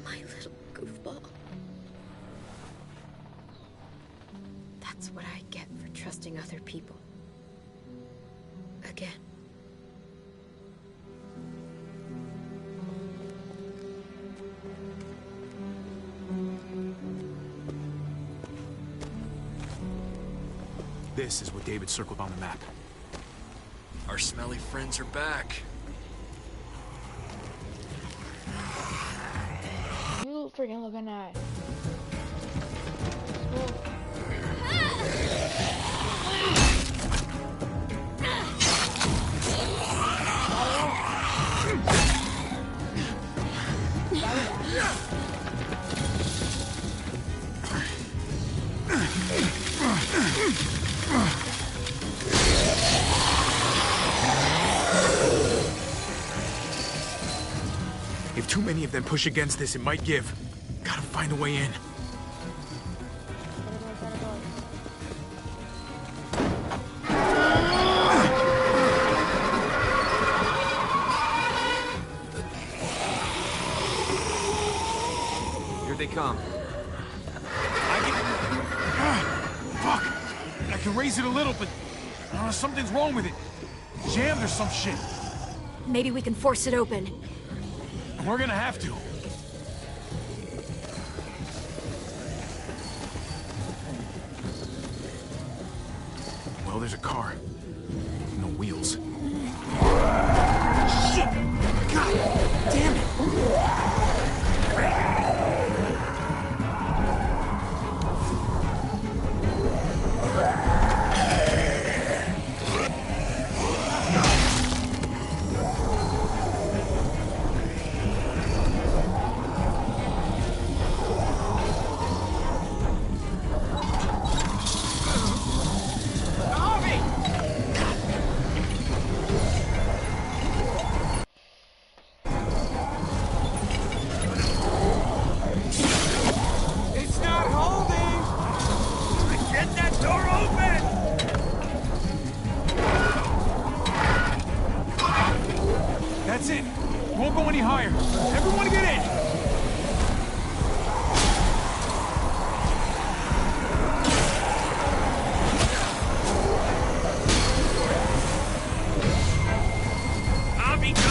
My little goofball. That's what I get for trusting other people. Again. This is what David circled on the map. Our smelly friends are back. You freaking looking at. If too many of them push against this, it might give. Gotta find a way in. Here they come. Fuck! I can raise it a little, but something's wrong with it. Jammed or some shit. Maybe we can force it open. We're gonna have to. Well, there's a car. No wheels. Shit! God damn it! any higher. Everyone get in! Javi, go!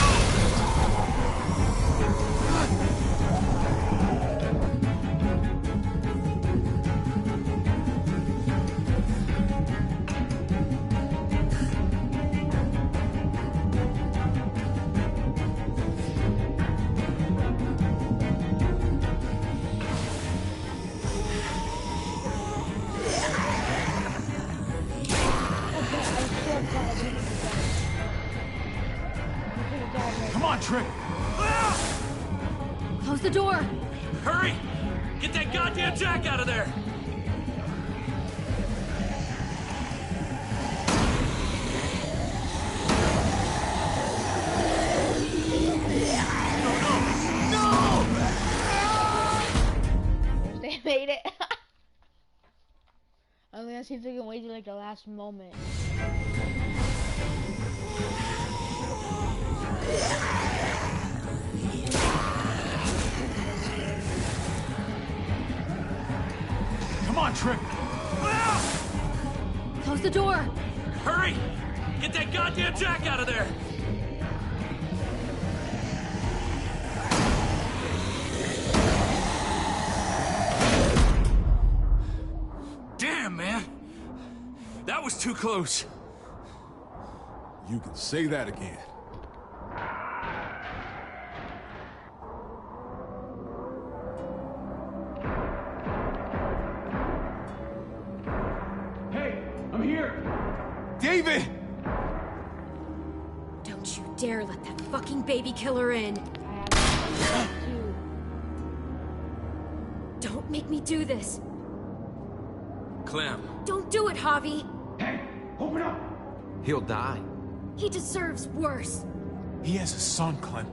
Come on, Tripp! Close the door! Hurry! Get that goddamn Jack out of there! They made it. I'm gonna see if they can wait till like the last moment. Come on, Tripp! Close the door! Hurry! Get that goddamn Jack out of there! Damn, man! That was too close. You can say that again. Hey, I'm here! David! Don't you dare let that fucking baby killer in! Don't make me do this! Clem. Don't do it, Javi! Hey, open up! He'll die. He deserves worse! He has a son, Clem.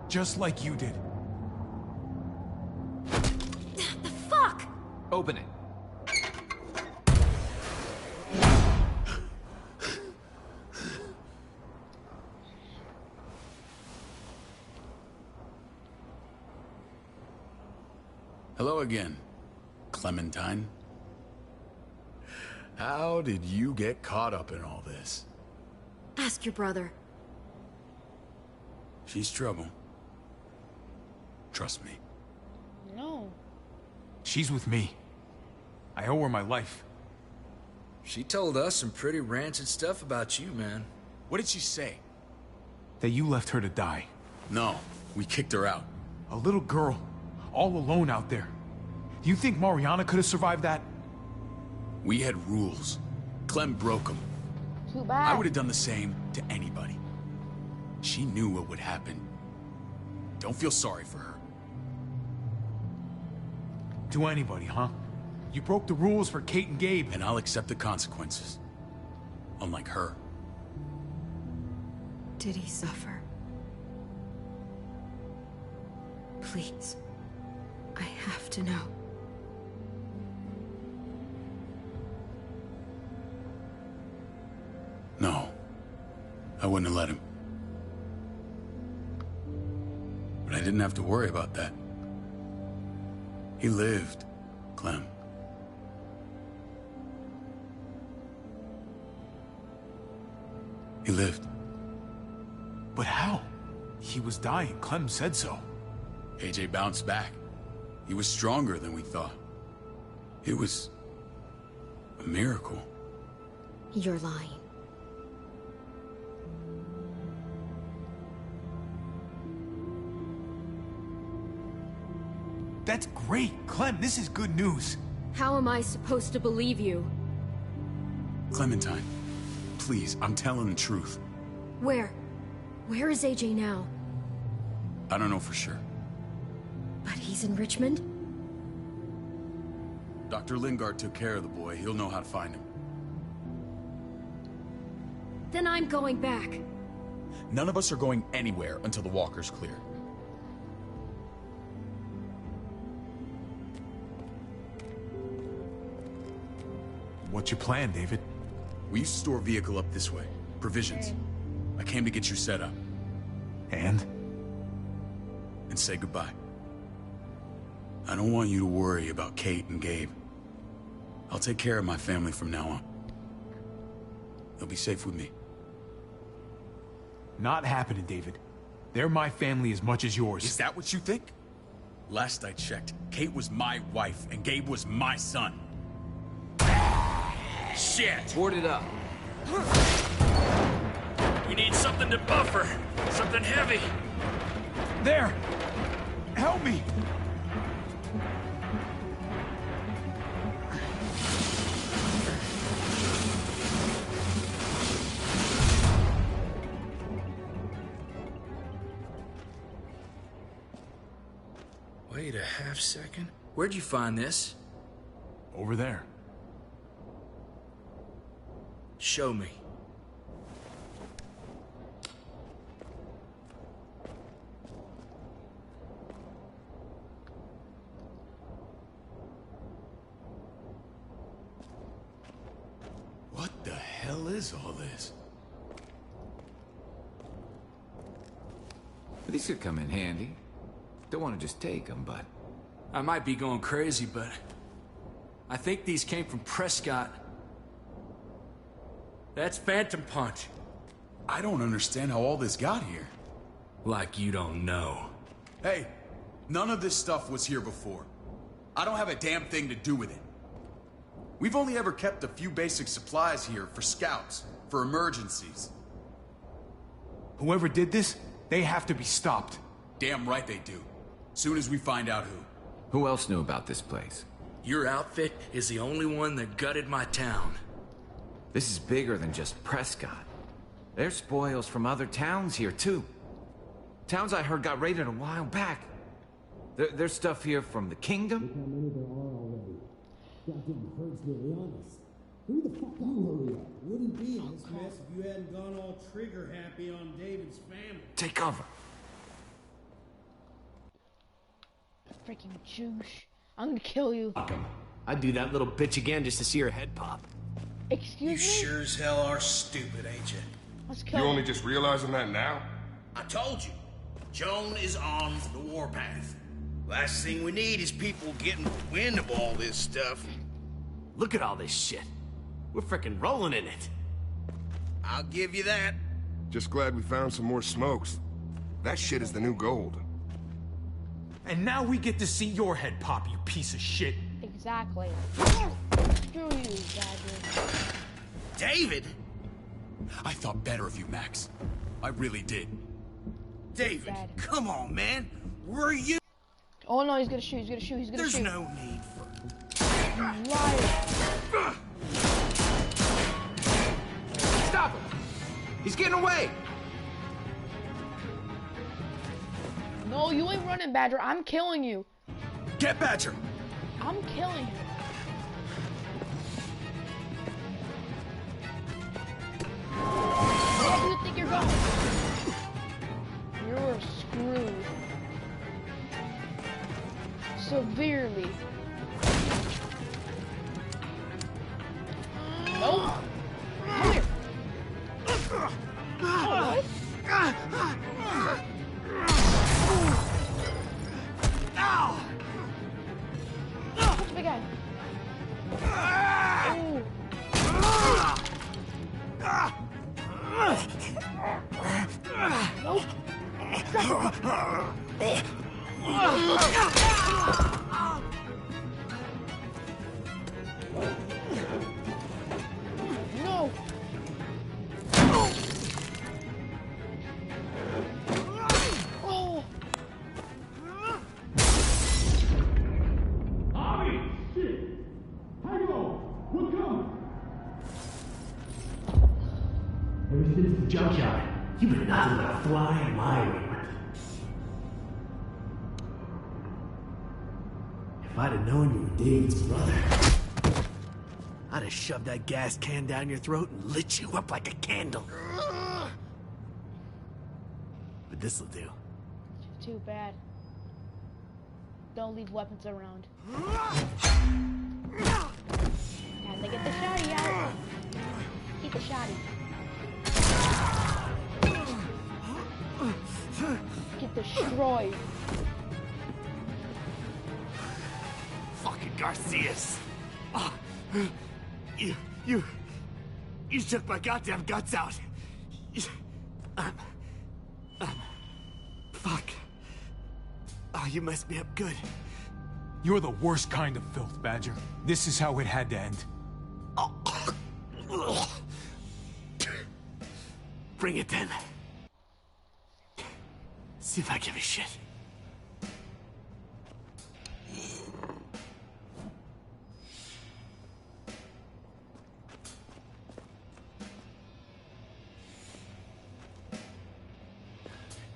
Just like you did. The fuck? Open it. Hello again, Clementine. How did you get caught up in all this? Ask your brother. She's trouble. Trust me. No. She's with me. I owe her my life. She told us some pretty rancid stuff about you, man. What did she say? That you left her to die. No, we kicked her out. A little girl, all alone out there. Do you think Mariana could have survived that? We had rules. Clem broke them. Too bad. I would have done the same to anybody. She knew what would happen. Don't feel sorry for her. To anybody, huh? You broke the rules for Kate and Gabe. And I'll accept the consequences. Unlike her. Did he suffer? Please. I have to know. No. I wouldn't have let him. But I didn't have to worry about that. He lived, Clem. He lived. But how? He was dying. Clem said so. AJ bounced back. He was stronger than we thought. It was a miracle. You're lying. That's great. Clem, this is good news. How am I supposed to believe you? Clementine, please, I'm telling the truth. Where? Where is AJ now? I don't know for sure. But he's in Richmond? Dr. Lingard took care of the boy. He'll know how to find him. Then I'm going back. None of us are going anywhere until the walker's clear. What's your plan, David? We used to store a vehicle up this way. Provisions. I came to get you set up. And? and say goodbye. I don't want you to worry about Kate and Gabe. I'll take care of my family from now on. They'll be safe with me. Not happening, David. They're my family as much as yours. Is that what you think? Last I checked, Kate was my wife and Gabe was my son. Shit! Board it up. We need something to buffer. Something heavy. There! Help me! Wait a half second. Where'd you find this? Over there. Show me. What the hell is all this? These could come in handy. Don't want to just take them, but... I might be going crazy, but... I think these came from Prescott. That's Phantom Punch. I don't understand how all this got here. Like you don't know. Hey, none of this stuff was here before. I don't have a damn thing to do with it. We've only ever kept a few basic supplies here for scouts, for emergencies. Whoever did this, they have to be stopped. Damn right they do. Soon as we find out who. Who else knew about this place? Your outfit is the only one that gutted my town. This is bigger than just Prescott. There's spoils from other towns here, too. Towns I heard got raided a while back. There's stuff here from the kingdom. Who the fuck hurry up? Wouldn't be in this mess if you hadn't gone all trigger happy on David's family. Take cover. Freaking Juice. I'm gonna kill you. I'd do that little bitch again just to see her head pop. Excuse You me? sure as hell are stupid, ain't you? Let's kill You him. only just realizing that now? I told you. Joan is on the warpath. Last thing we need is people getting wind of all this stuff. Look at all this shit. We're frickin' rolling in it. I'll give you that. Just glad we found some more smokes. That shit is the new gold. And now we get to see your head pop, you piece of shit. Exactly. Screw you, Badger. David? I thought better of you, Max. I really did. David, Dad. come on, man. Where are you? Oh no, he's gonna shoot, he's gonna shoot, he's gonna There's shoot. no need for... Liar. Stop him! He's getting away! No, you ain't running, Badger. I'm killing you. Get Badger! I'm killing you. Where do you think you're going? You're screwed. Severely. Nope. Come here. What? What's the big guy? Ooh. Nope. No. Oh. Ari! Shit! Hang on! We're coming! Ever since the junkyard, you've been nothing but a fly in my ointment. If I'd have known you were David's brother, I'd have shoved that gas can down your throat and lit you up like a candle. But this'll do. Too bad. Don't leave weapons around. Time to get the shotty out. Get the shotty. Get the destroyed. Fucking Garcias. Oh, you took my goddamn guts out. Fuck. Oh, you messed me up good. You're the worst kind of filth, Badger. This is how it had to end. Bring it then. See if I give a shit.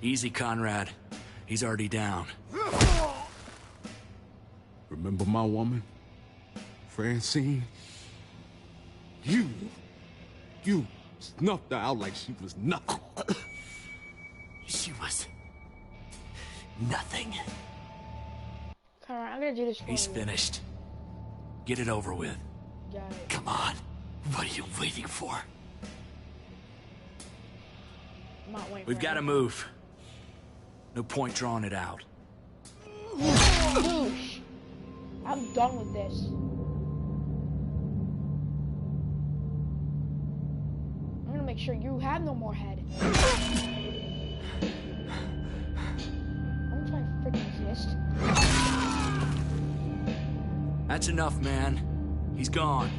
Easy, Conrad. He's already down. Remember my woman? Francine? You snuffed her out like she was nothing. She was nothing. Alright, I'm gonna do this for He's you. finished. Get it over with. Got it. Come on. What are you waiting for? I'm not waiting We've for got to anything. move. No point drawing it out. Whoosh. I'm done with this. I'm gonna make sure you have no more head. I'm trying to freaking resist. That's enough, man. He's gone.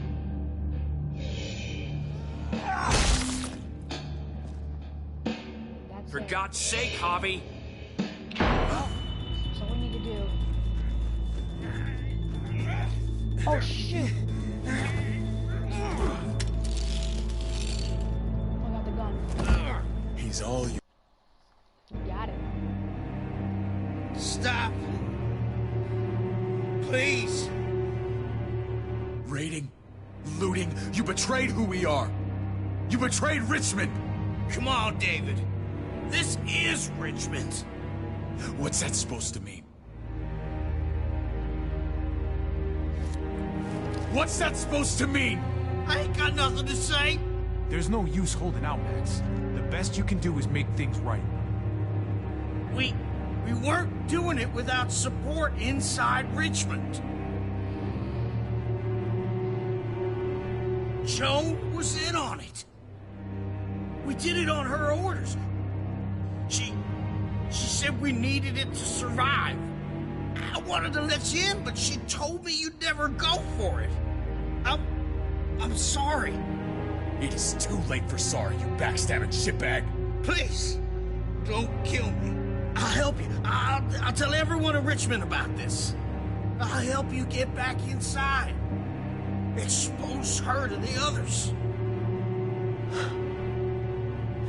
That's For it. God's sake, Javi. That's all we need to do. Oh shoot! I got the gun. He's all you. Got it. Stop. Please. Raiding, looting, you betrayed who we are. You betrayed Richmond. Come on, David. This is Richmond. What's that supposed to mean? What's that supposed to mean? I ain't got nothing to say. There's no use holding out, Max. The best you can do is make things right. We weren't doing it without support inside Richmond. Joan was in on it. We did it on her orders. She said we needed it to survive. I wanted to let you in, but she told me you'd never go for it. I'm sorry. It is too late for sorry, you backstabbing shitbag. Please, don't kill me. I'll help you. I'll tell everyone in Richmond about this. I'll help you get back inside. Expose her to the others.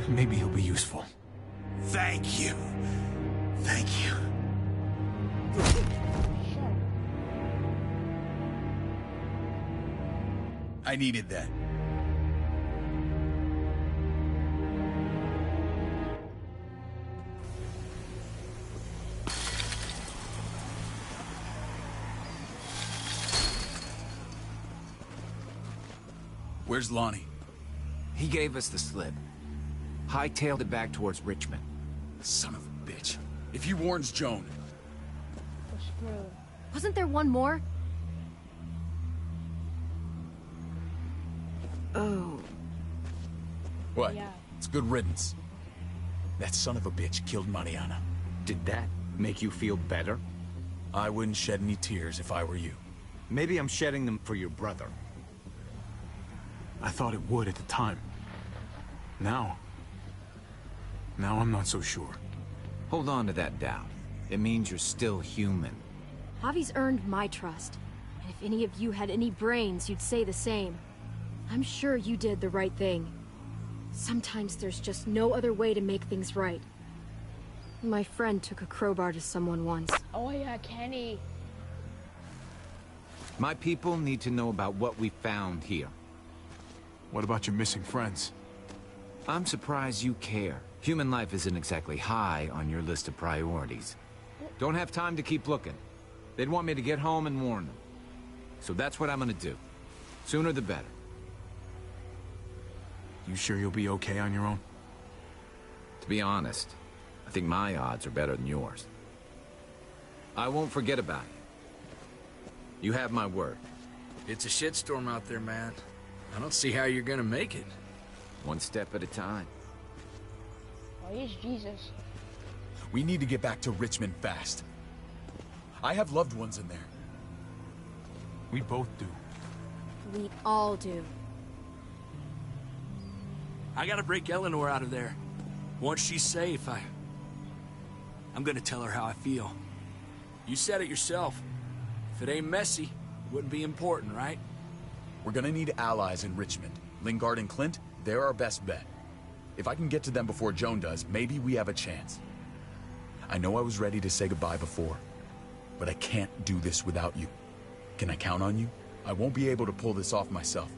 Maybe he'll be useful. Thank you. Thank you. I needed that. Where's Lonnie? He gave us the slip. Hightailed it back towards Richmond. Son of a bitch. If he warns Joan... We're screwed. Wasn't there one more? Oh. What? Yeah. It's good riddance. That son of a bitch killed Mariana. Did that make you feel better? I wouldn't shed any tears if I were you. Maybe I'm shedding them for your brother. I thought it would at the time. Now I'm not so sure. Hold on to that doubt. It means you're still human. Javi's earned my trust. And if any of you had any brains, you'd say the same. I'm sure you did the right thing. Sometimes there's just no other way to make things right. My friend took a crowbar to someone once. Oh yeah, Kenny. My people need to know about what we found here. What about your missing friends? I'm surprised you care. Human life isn't exactly high on your list of priorities. Don't have time to keep looking. They'd want me to get home and warn them. So that's what I'm gonna do. Sooner the better. You sure you'll be okay on your own? To be honest, I think my odds are better than yours. I won't forget about you. You have my word. It's a shitstorm out there, man. I don't see how you're gonna make it. One step at a time. Oh, he's Jesus. We need to get back to Richmond fast. I have loved ones in there. We both do. We all do. I gotta break Eleanor out of there. Once she's safe, I'm gonna tell her how I feel. You said it yourself. If it ain't messy, it wouldn't be important, right? We're gonna need allies in Richmond. Lingard and Clint, they're our best bet. If I can get to them before Joan does, maybe we have a chance. I know I was ready to say goodbye before, but I can't do this without you. Can I count on you? I won't be able to pull this off myself.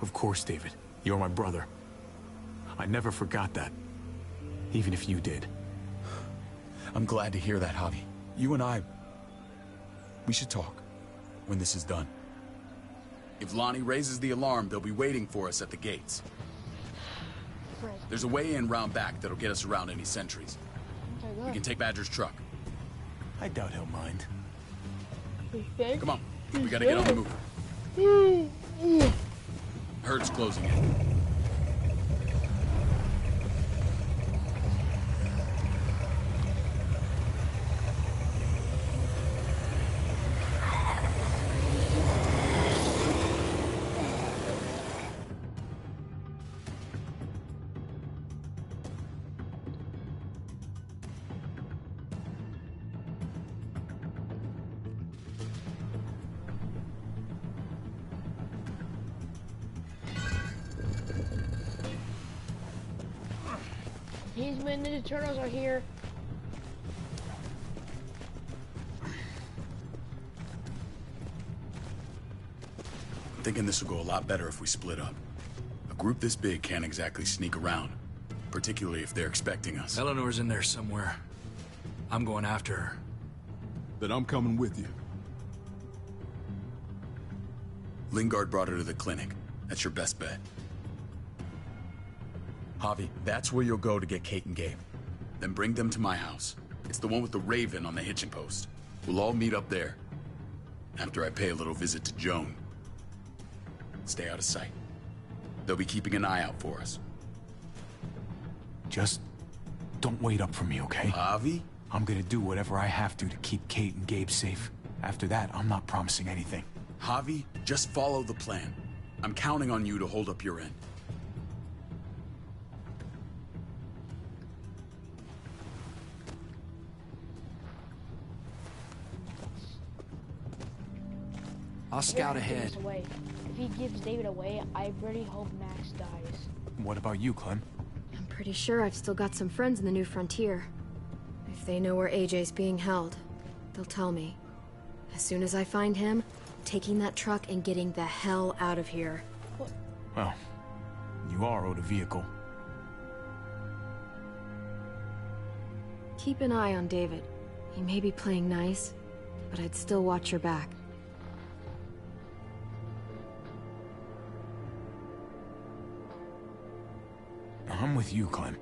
Of course, David. You're my brother. I never forgot that. Even if you did. I'm glad to hear that, Javi. You and I... we should talk. When this is done. If Lonnie raises the alarm, they'll be waiting for us at the gates. There's a way in round back that'll get us around any sentries. We can take Badger's truck. I doubt he'll mind. Come on. We gotta get on the move. Herd's closing in. These Ninja Turtles are here. I'm thinking this will go a lot better if we split up. A group this big can't exactly sneak around, particularly if they're expecting us. Eleanor's in there somewhere. I'm going after her. Then I'm coming with you. Lingard brought her to the clinic. That's your best bet. Javi, that's where you'll go to get Kate and Gabe. Then bring them to my house. It's the one with the Raven on the hitching post. We'll all meet up there. After I pay a little visit to Joan. Stay out of sight. They'll be keeping an eye out for us. Just don't wait up for me, okay? Javi? I'm gonna do whatever I have to keep Kate and Gabe safe. After that, I'm not promising anything. Javi, just follow the plan. I'm counting on you to hold up your end. I'll scout ahead. If he gives David away, I really hope Max dies. What about you, Clem? I'm pretty sure I've still got some friends in the New Frontier. If they know where AJ's being held, they'll tell me. As soon as I find him, I'm taking that truck and getting the hell out of here. Well, you are owed a vehicle. Keep an eye on David. He may be playing nice, but I'd still watch your back. I'm with you, Clem.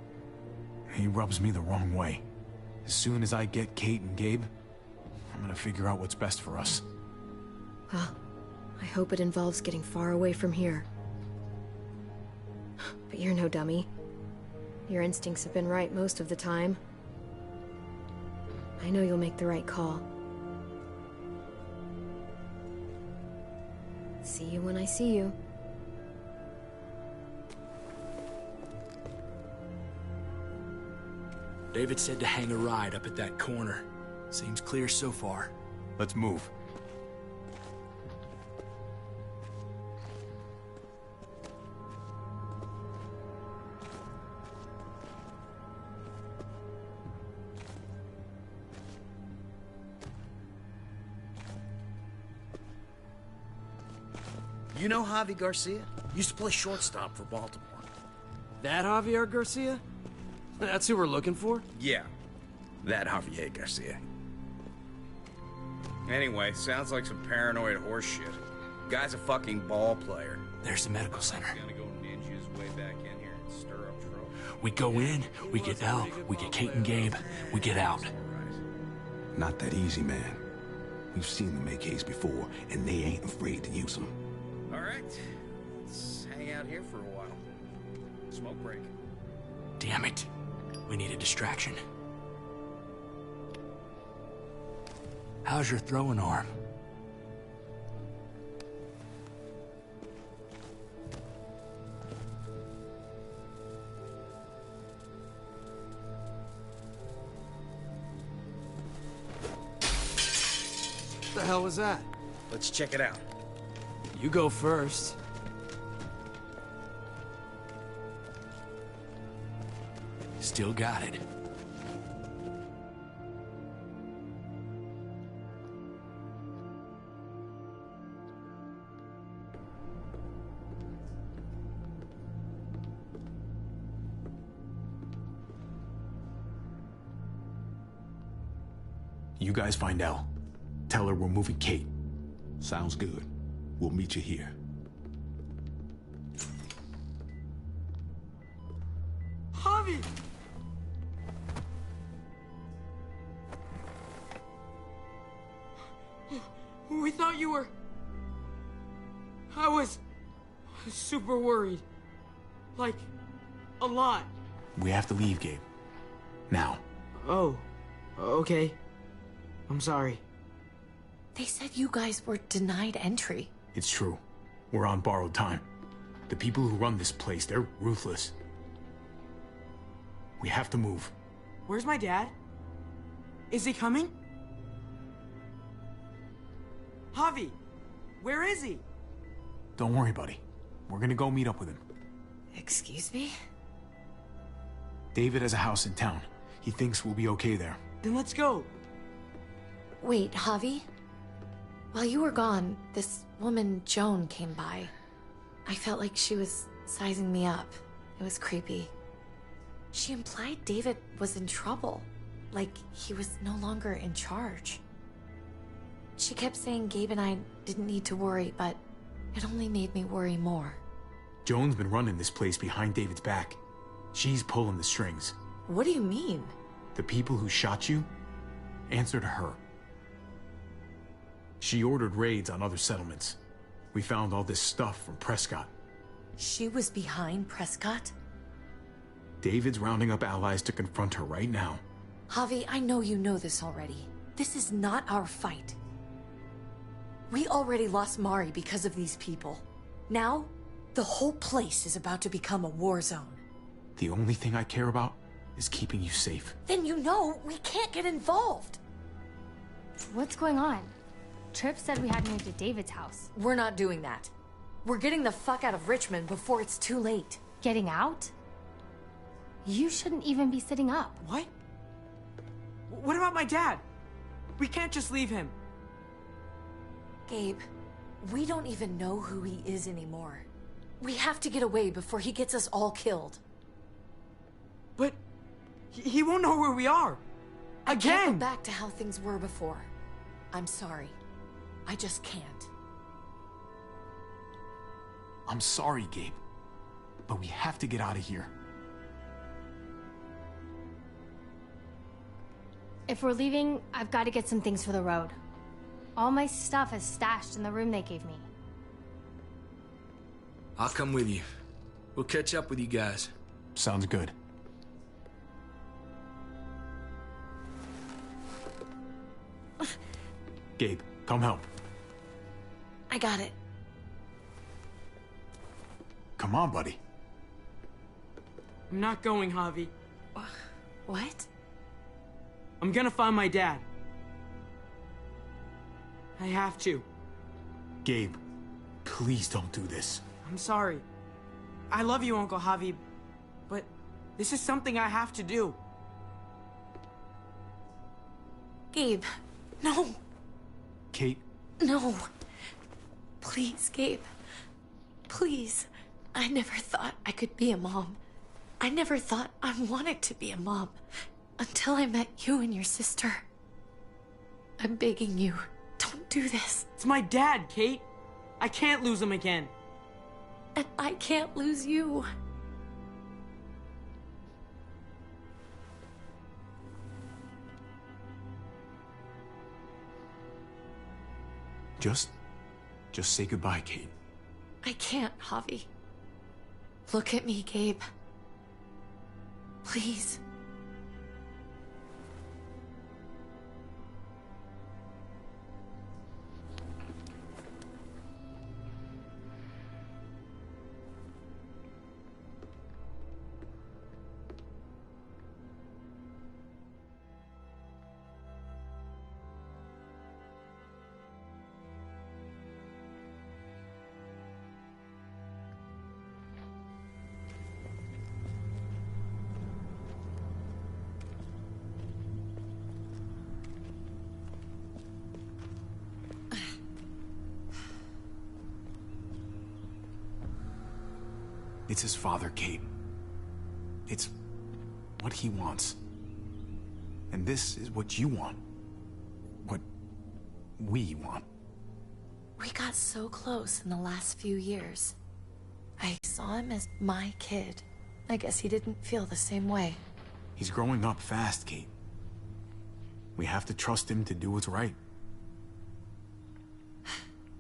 He rubs me the wrong way. As soon as I get Kate and Gabe, I'm gonna figure out what's best for us. Well, I hope it involves getting far away from here. But you're no dummy. Your instincts have been right most of the time. I know you'll make the right call. See you when I see you. David said to hang a ride up at that corner. Seems clear so far. Let's move. You know Javi Garcia? Used to play shortstop for Baltimore. That Javier Garcia? That's who we're looking for? Yeah, that Javier Garcia. Anyway, sounds like some paranoid horse shit. Guy's a fucking ball player. There's the medical center. He's gonna go ninja his way back in here and Stir up trouble. We go in, we get Elle, we get Kate and Gabe, we get out. Not that easy, man. We've seen them AKs before, and they ain't afraid to use them. All right, let's hang out here for a while. Smoke break. Damn it. We need a distraction. How's your throwing arm? What the hell was that? Let's check it out. You go first. Still got it. You guys find Elle. Tell her we're moving Kate. Sounds good. We'll meet you here. Javi! We thought you were... I was super worried. Like, a lot. We have to leave, Gabe. Now. Oh, okay. I'm sorry. They said you guys were denied entry. It's true. We're on borrowed time. The people who run this place, they're ruthless. We have to move. Where's my dad? Is he coming? Javi, where is he? Don't worry, buddy. We're gonna go meet up with him. Excuse me? David has a house in town. He thinks we'll be okay there. Then let's go. Wait, Javi? While you were gone, this woman, Joan, came by. I felt like she was sizing me up. It was creepy. She implied David was in trouble. Like he was no longer in charge. She kept saying Gabe and I didn't need to worry, but it only made me worry more. Joan's been running this place behind David's back. She's pulling the strings. What do you mean? The people who shot you answer to her. She ordered raids on other settlements. We found all this stuff from Prescott. She was behind Prescott? David's rounding up allies to confront her right now. Javi, I know you know this already. This is not our fight. We already lost Mari because of these people. Now, the whole place is about to become a war zone. The only thing I care about is keeping you safe. Then you know we can't get involved. What's going on? Tripp said we had to move to David's house. We're not doing that. We're getting the fuck out of Richmond before it's too late. Getting out? You shouldn't even be sitting up. What? What about my dad? We can't just leave him. Gabe, we don't even know who he is anymore. We have to get away before he gets us all killed. But he won't know where we are. I can't go back to how things were before. I'm sorry. I just can't. I'm sorry, Gabe. But we have to get out of here. If we're leaving, I've got to get some things for the road. All my stuff is stashed in the room they gave me. I'll come with you. We'll catch up with you guys. Sounds good. Gabe, come help. I got it. Come on, buddy. I'm not going, Javi. What? I'm gonna find my dad. I have to. Gabe, please don't do this. I'm sorry. I love you, Uncle Javi, but this is something I have to do. Gabe, no. Kate? No. Please, Gabe. Please. I never thought I could be a mom. I never thought I wanted to be a mom. Until I met you and your sister. I'm begging you, don't do this. It's my dad, Kate. I can't lose him again. And I can't lose you. Just say goodbye, Kate. I can't, Javi. Look at me, Gabe. Please. It's his father, Kate. It's what he wants. And this is what you want. What we want. We got so close in the last few years. I saw him as my kid. I guess he didn't feel the same way. He's growing up fast, Kate. We have to trust him to do what's right.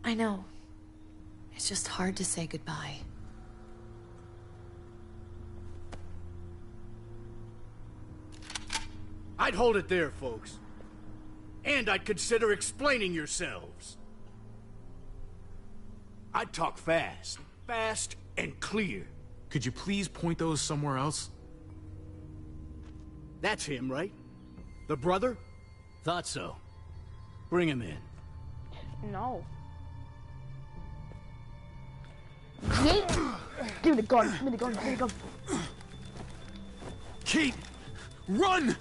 I know. It's just hard to say goodbye. I'd hold it there, folks. And I'd consider explaining yourselves. I'd talk fast. Fast and clear. Could you please point those somewhere else? That's him, right? The brother? Thought so. Bring him in. No. Give me the gun. Give me the gun. Give me the gun. Kate! Run!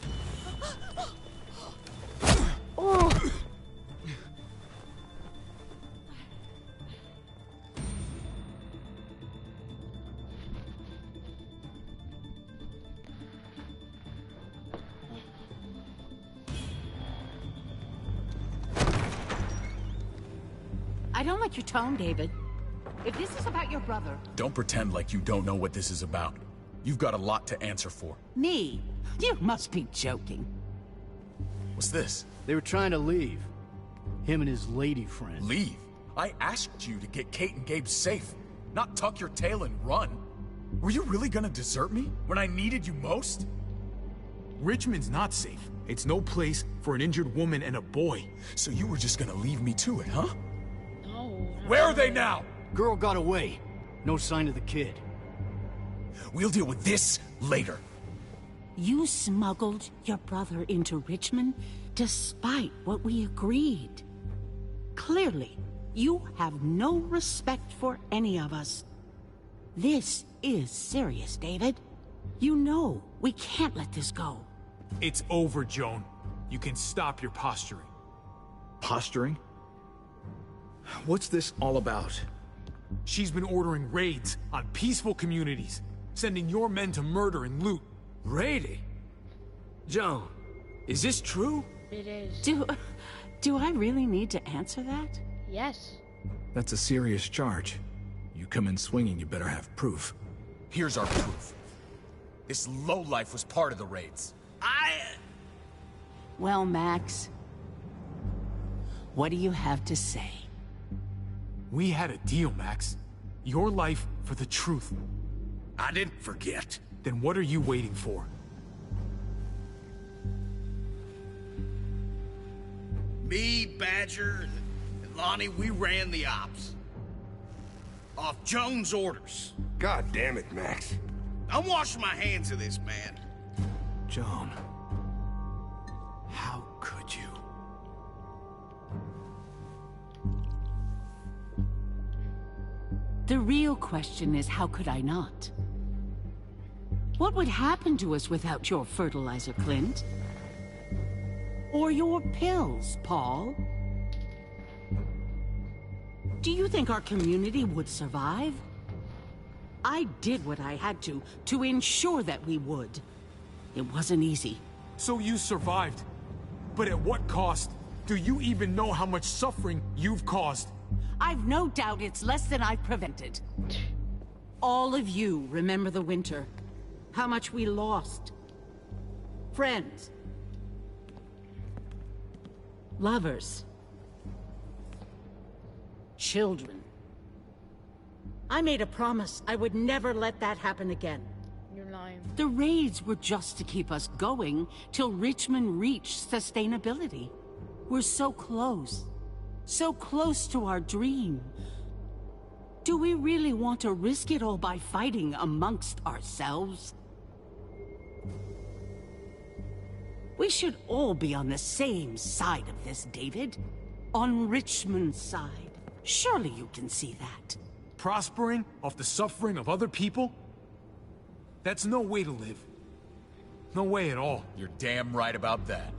Oh. I don't like your tone, David. If this is about your brother... Don't pretend like you don't know what this is about. You've got a lot to answer for. Me? You must be joking. What's this? They were trying to leave. Him and his lady friend. Leave? I asked you to get Kate and Gabe safe, not tuck your tail and run. Were you really gonna desert me when I needed you most? Richmond's not safe. It's no place for an injured woman and a boy. So you were just gonna leave me to it, huh? No. Where are they now? Girl got away. No sign of the kid. We'll deal with this later. You smuggled your brother into Richmond despite what we agreed. Clearly, you have no respect for any of us. This is serious, David. You know we can't let this go. It's over, Joan. You can stop your posturing. Posturing? What's this all about? She's been ordering raids on peaceful communities, sending your men to murder and loot. Raiding? Joan, is this true? It is. Do I really need to answer that? Yes. That's a serious charge. You come in swinging, you better have proof. Here's our proof. This lowlife was part of the raids. Well, Max, what do you have to say? We had a deal, Max. Your life for the truth. I didn't forget. Then what are you waiting for? Me, Badger, and Lonnie, we ran the ops. Off Joan's orders. God damn it, Max. I'm washing my hands of this, man. Joan. How could you? The real question is, how could I not? What would happen to us without your fertilizer, Clint? Or your pills, Paul? Do you think our community would survive? I did what I had to ensure that we would. It wasn't easy. So you survived. But at what cost? Do you even know how much suffering you've caused? I've no doubt it's less than I've prevented. All of you remember the winter. How much we lost. Friends. Lovers. children. I made a promise I would never let that happen again. You're lying. The raids were just to keep us going till Richmond reached sustainability. We're so close to our dream. Do we really want to risk it all by fighting amongst ourselves? We should all be on the same side of this, David. On Richmond's side. Surely you can see that. Prospering off the suffering of other people? That's no way to live. No way at all. You're damn right about that.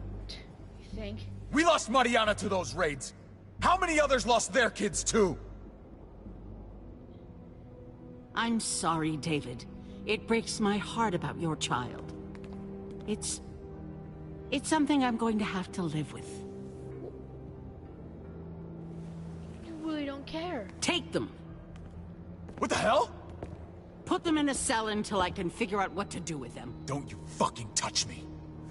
You think? We lost Mariana to those raids. How many others lost their kids too? I'm sorry, David. It breaks my heart about your child. It's something I'm going to have to live with. You really don't care. Take them. What the hell? Put them in a cell until I can figure out what to do with them. Don't you fucking touch me.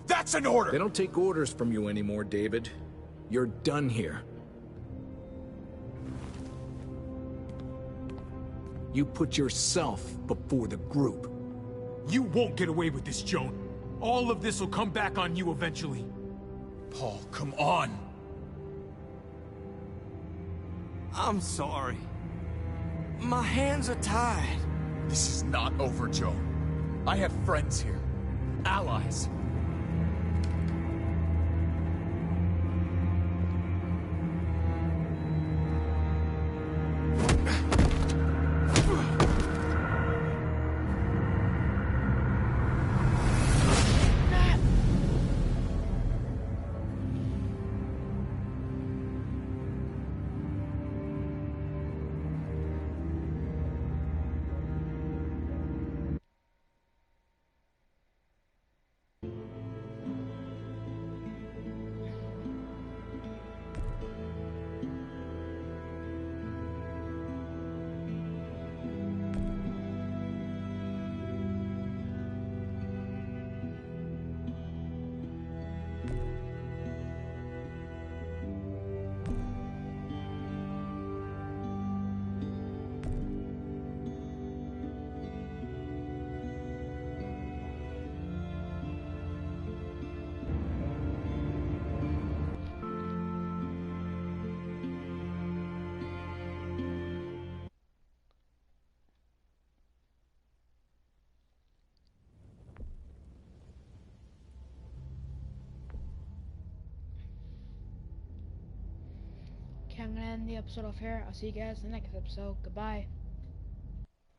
That's an order! They don't take orders from you anymore, David. You're done here. You put yourself before the group. You won't get away with this, Joan. All of this will come back on you eventually. Paul, come on! I'm sorry. My hands are tied. This is not over, Joe. I have friends here. Allies. Okay, I'm gonna end the episode off here. I'll see you guys in the next episode. Goodbye.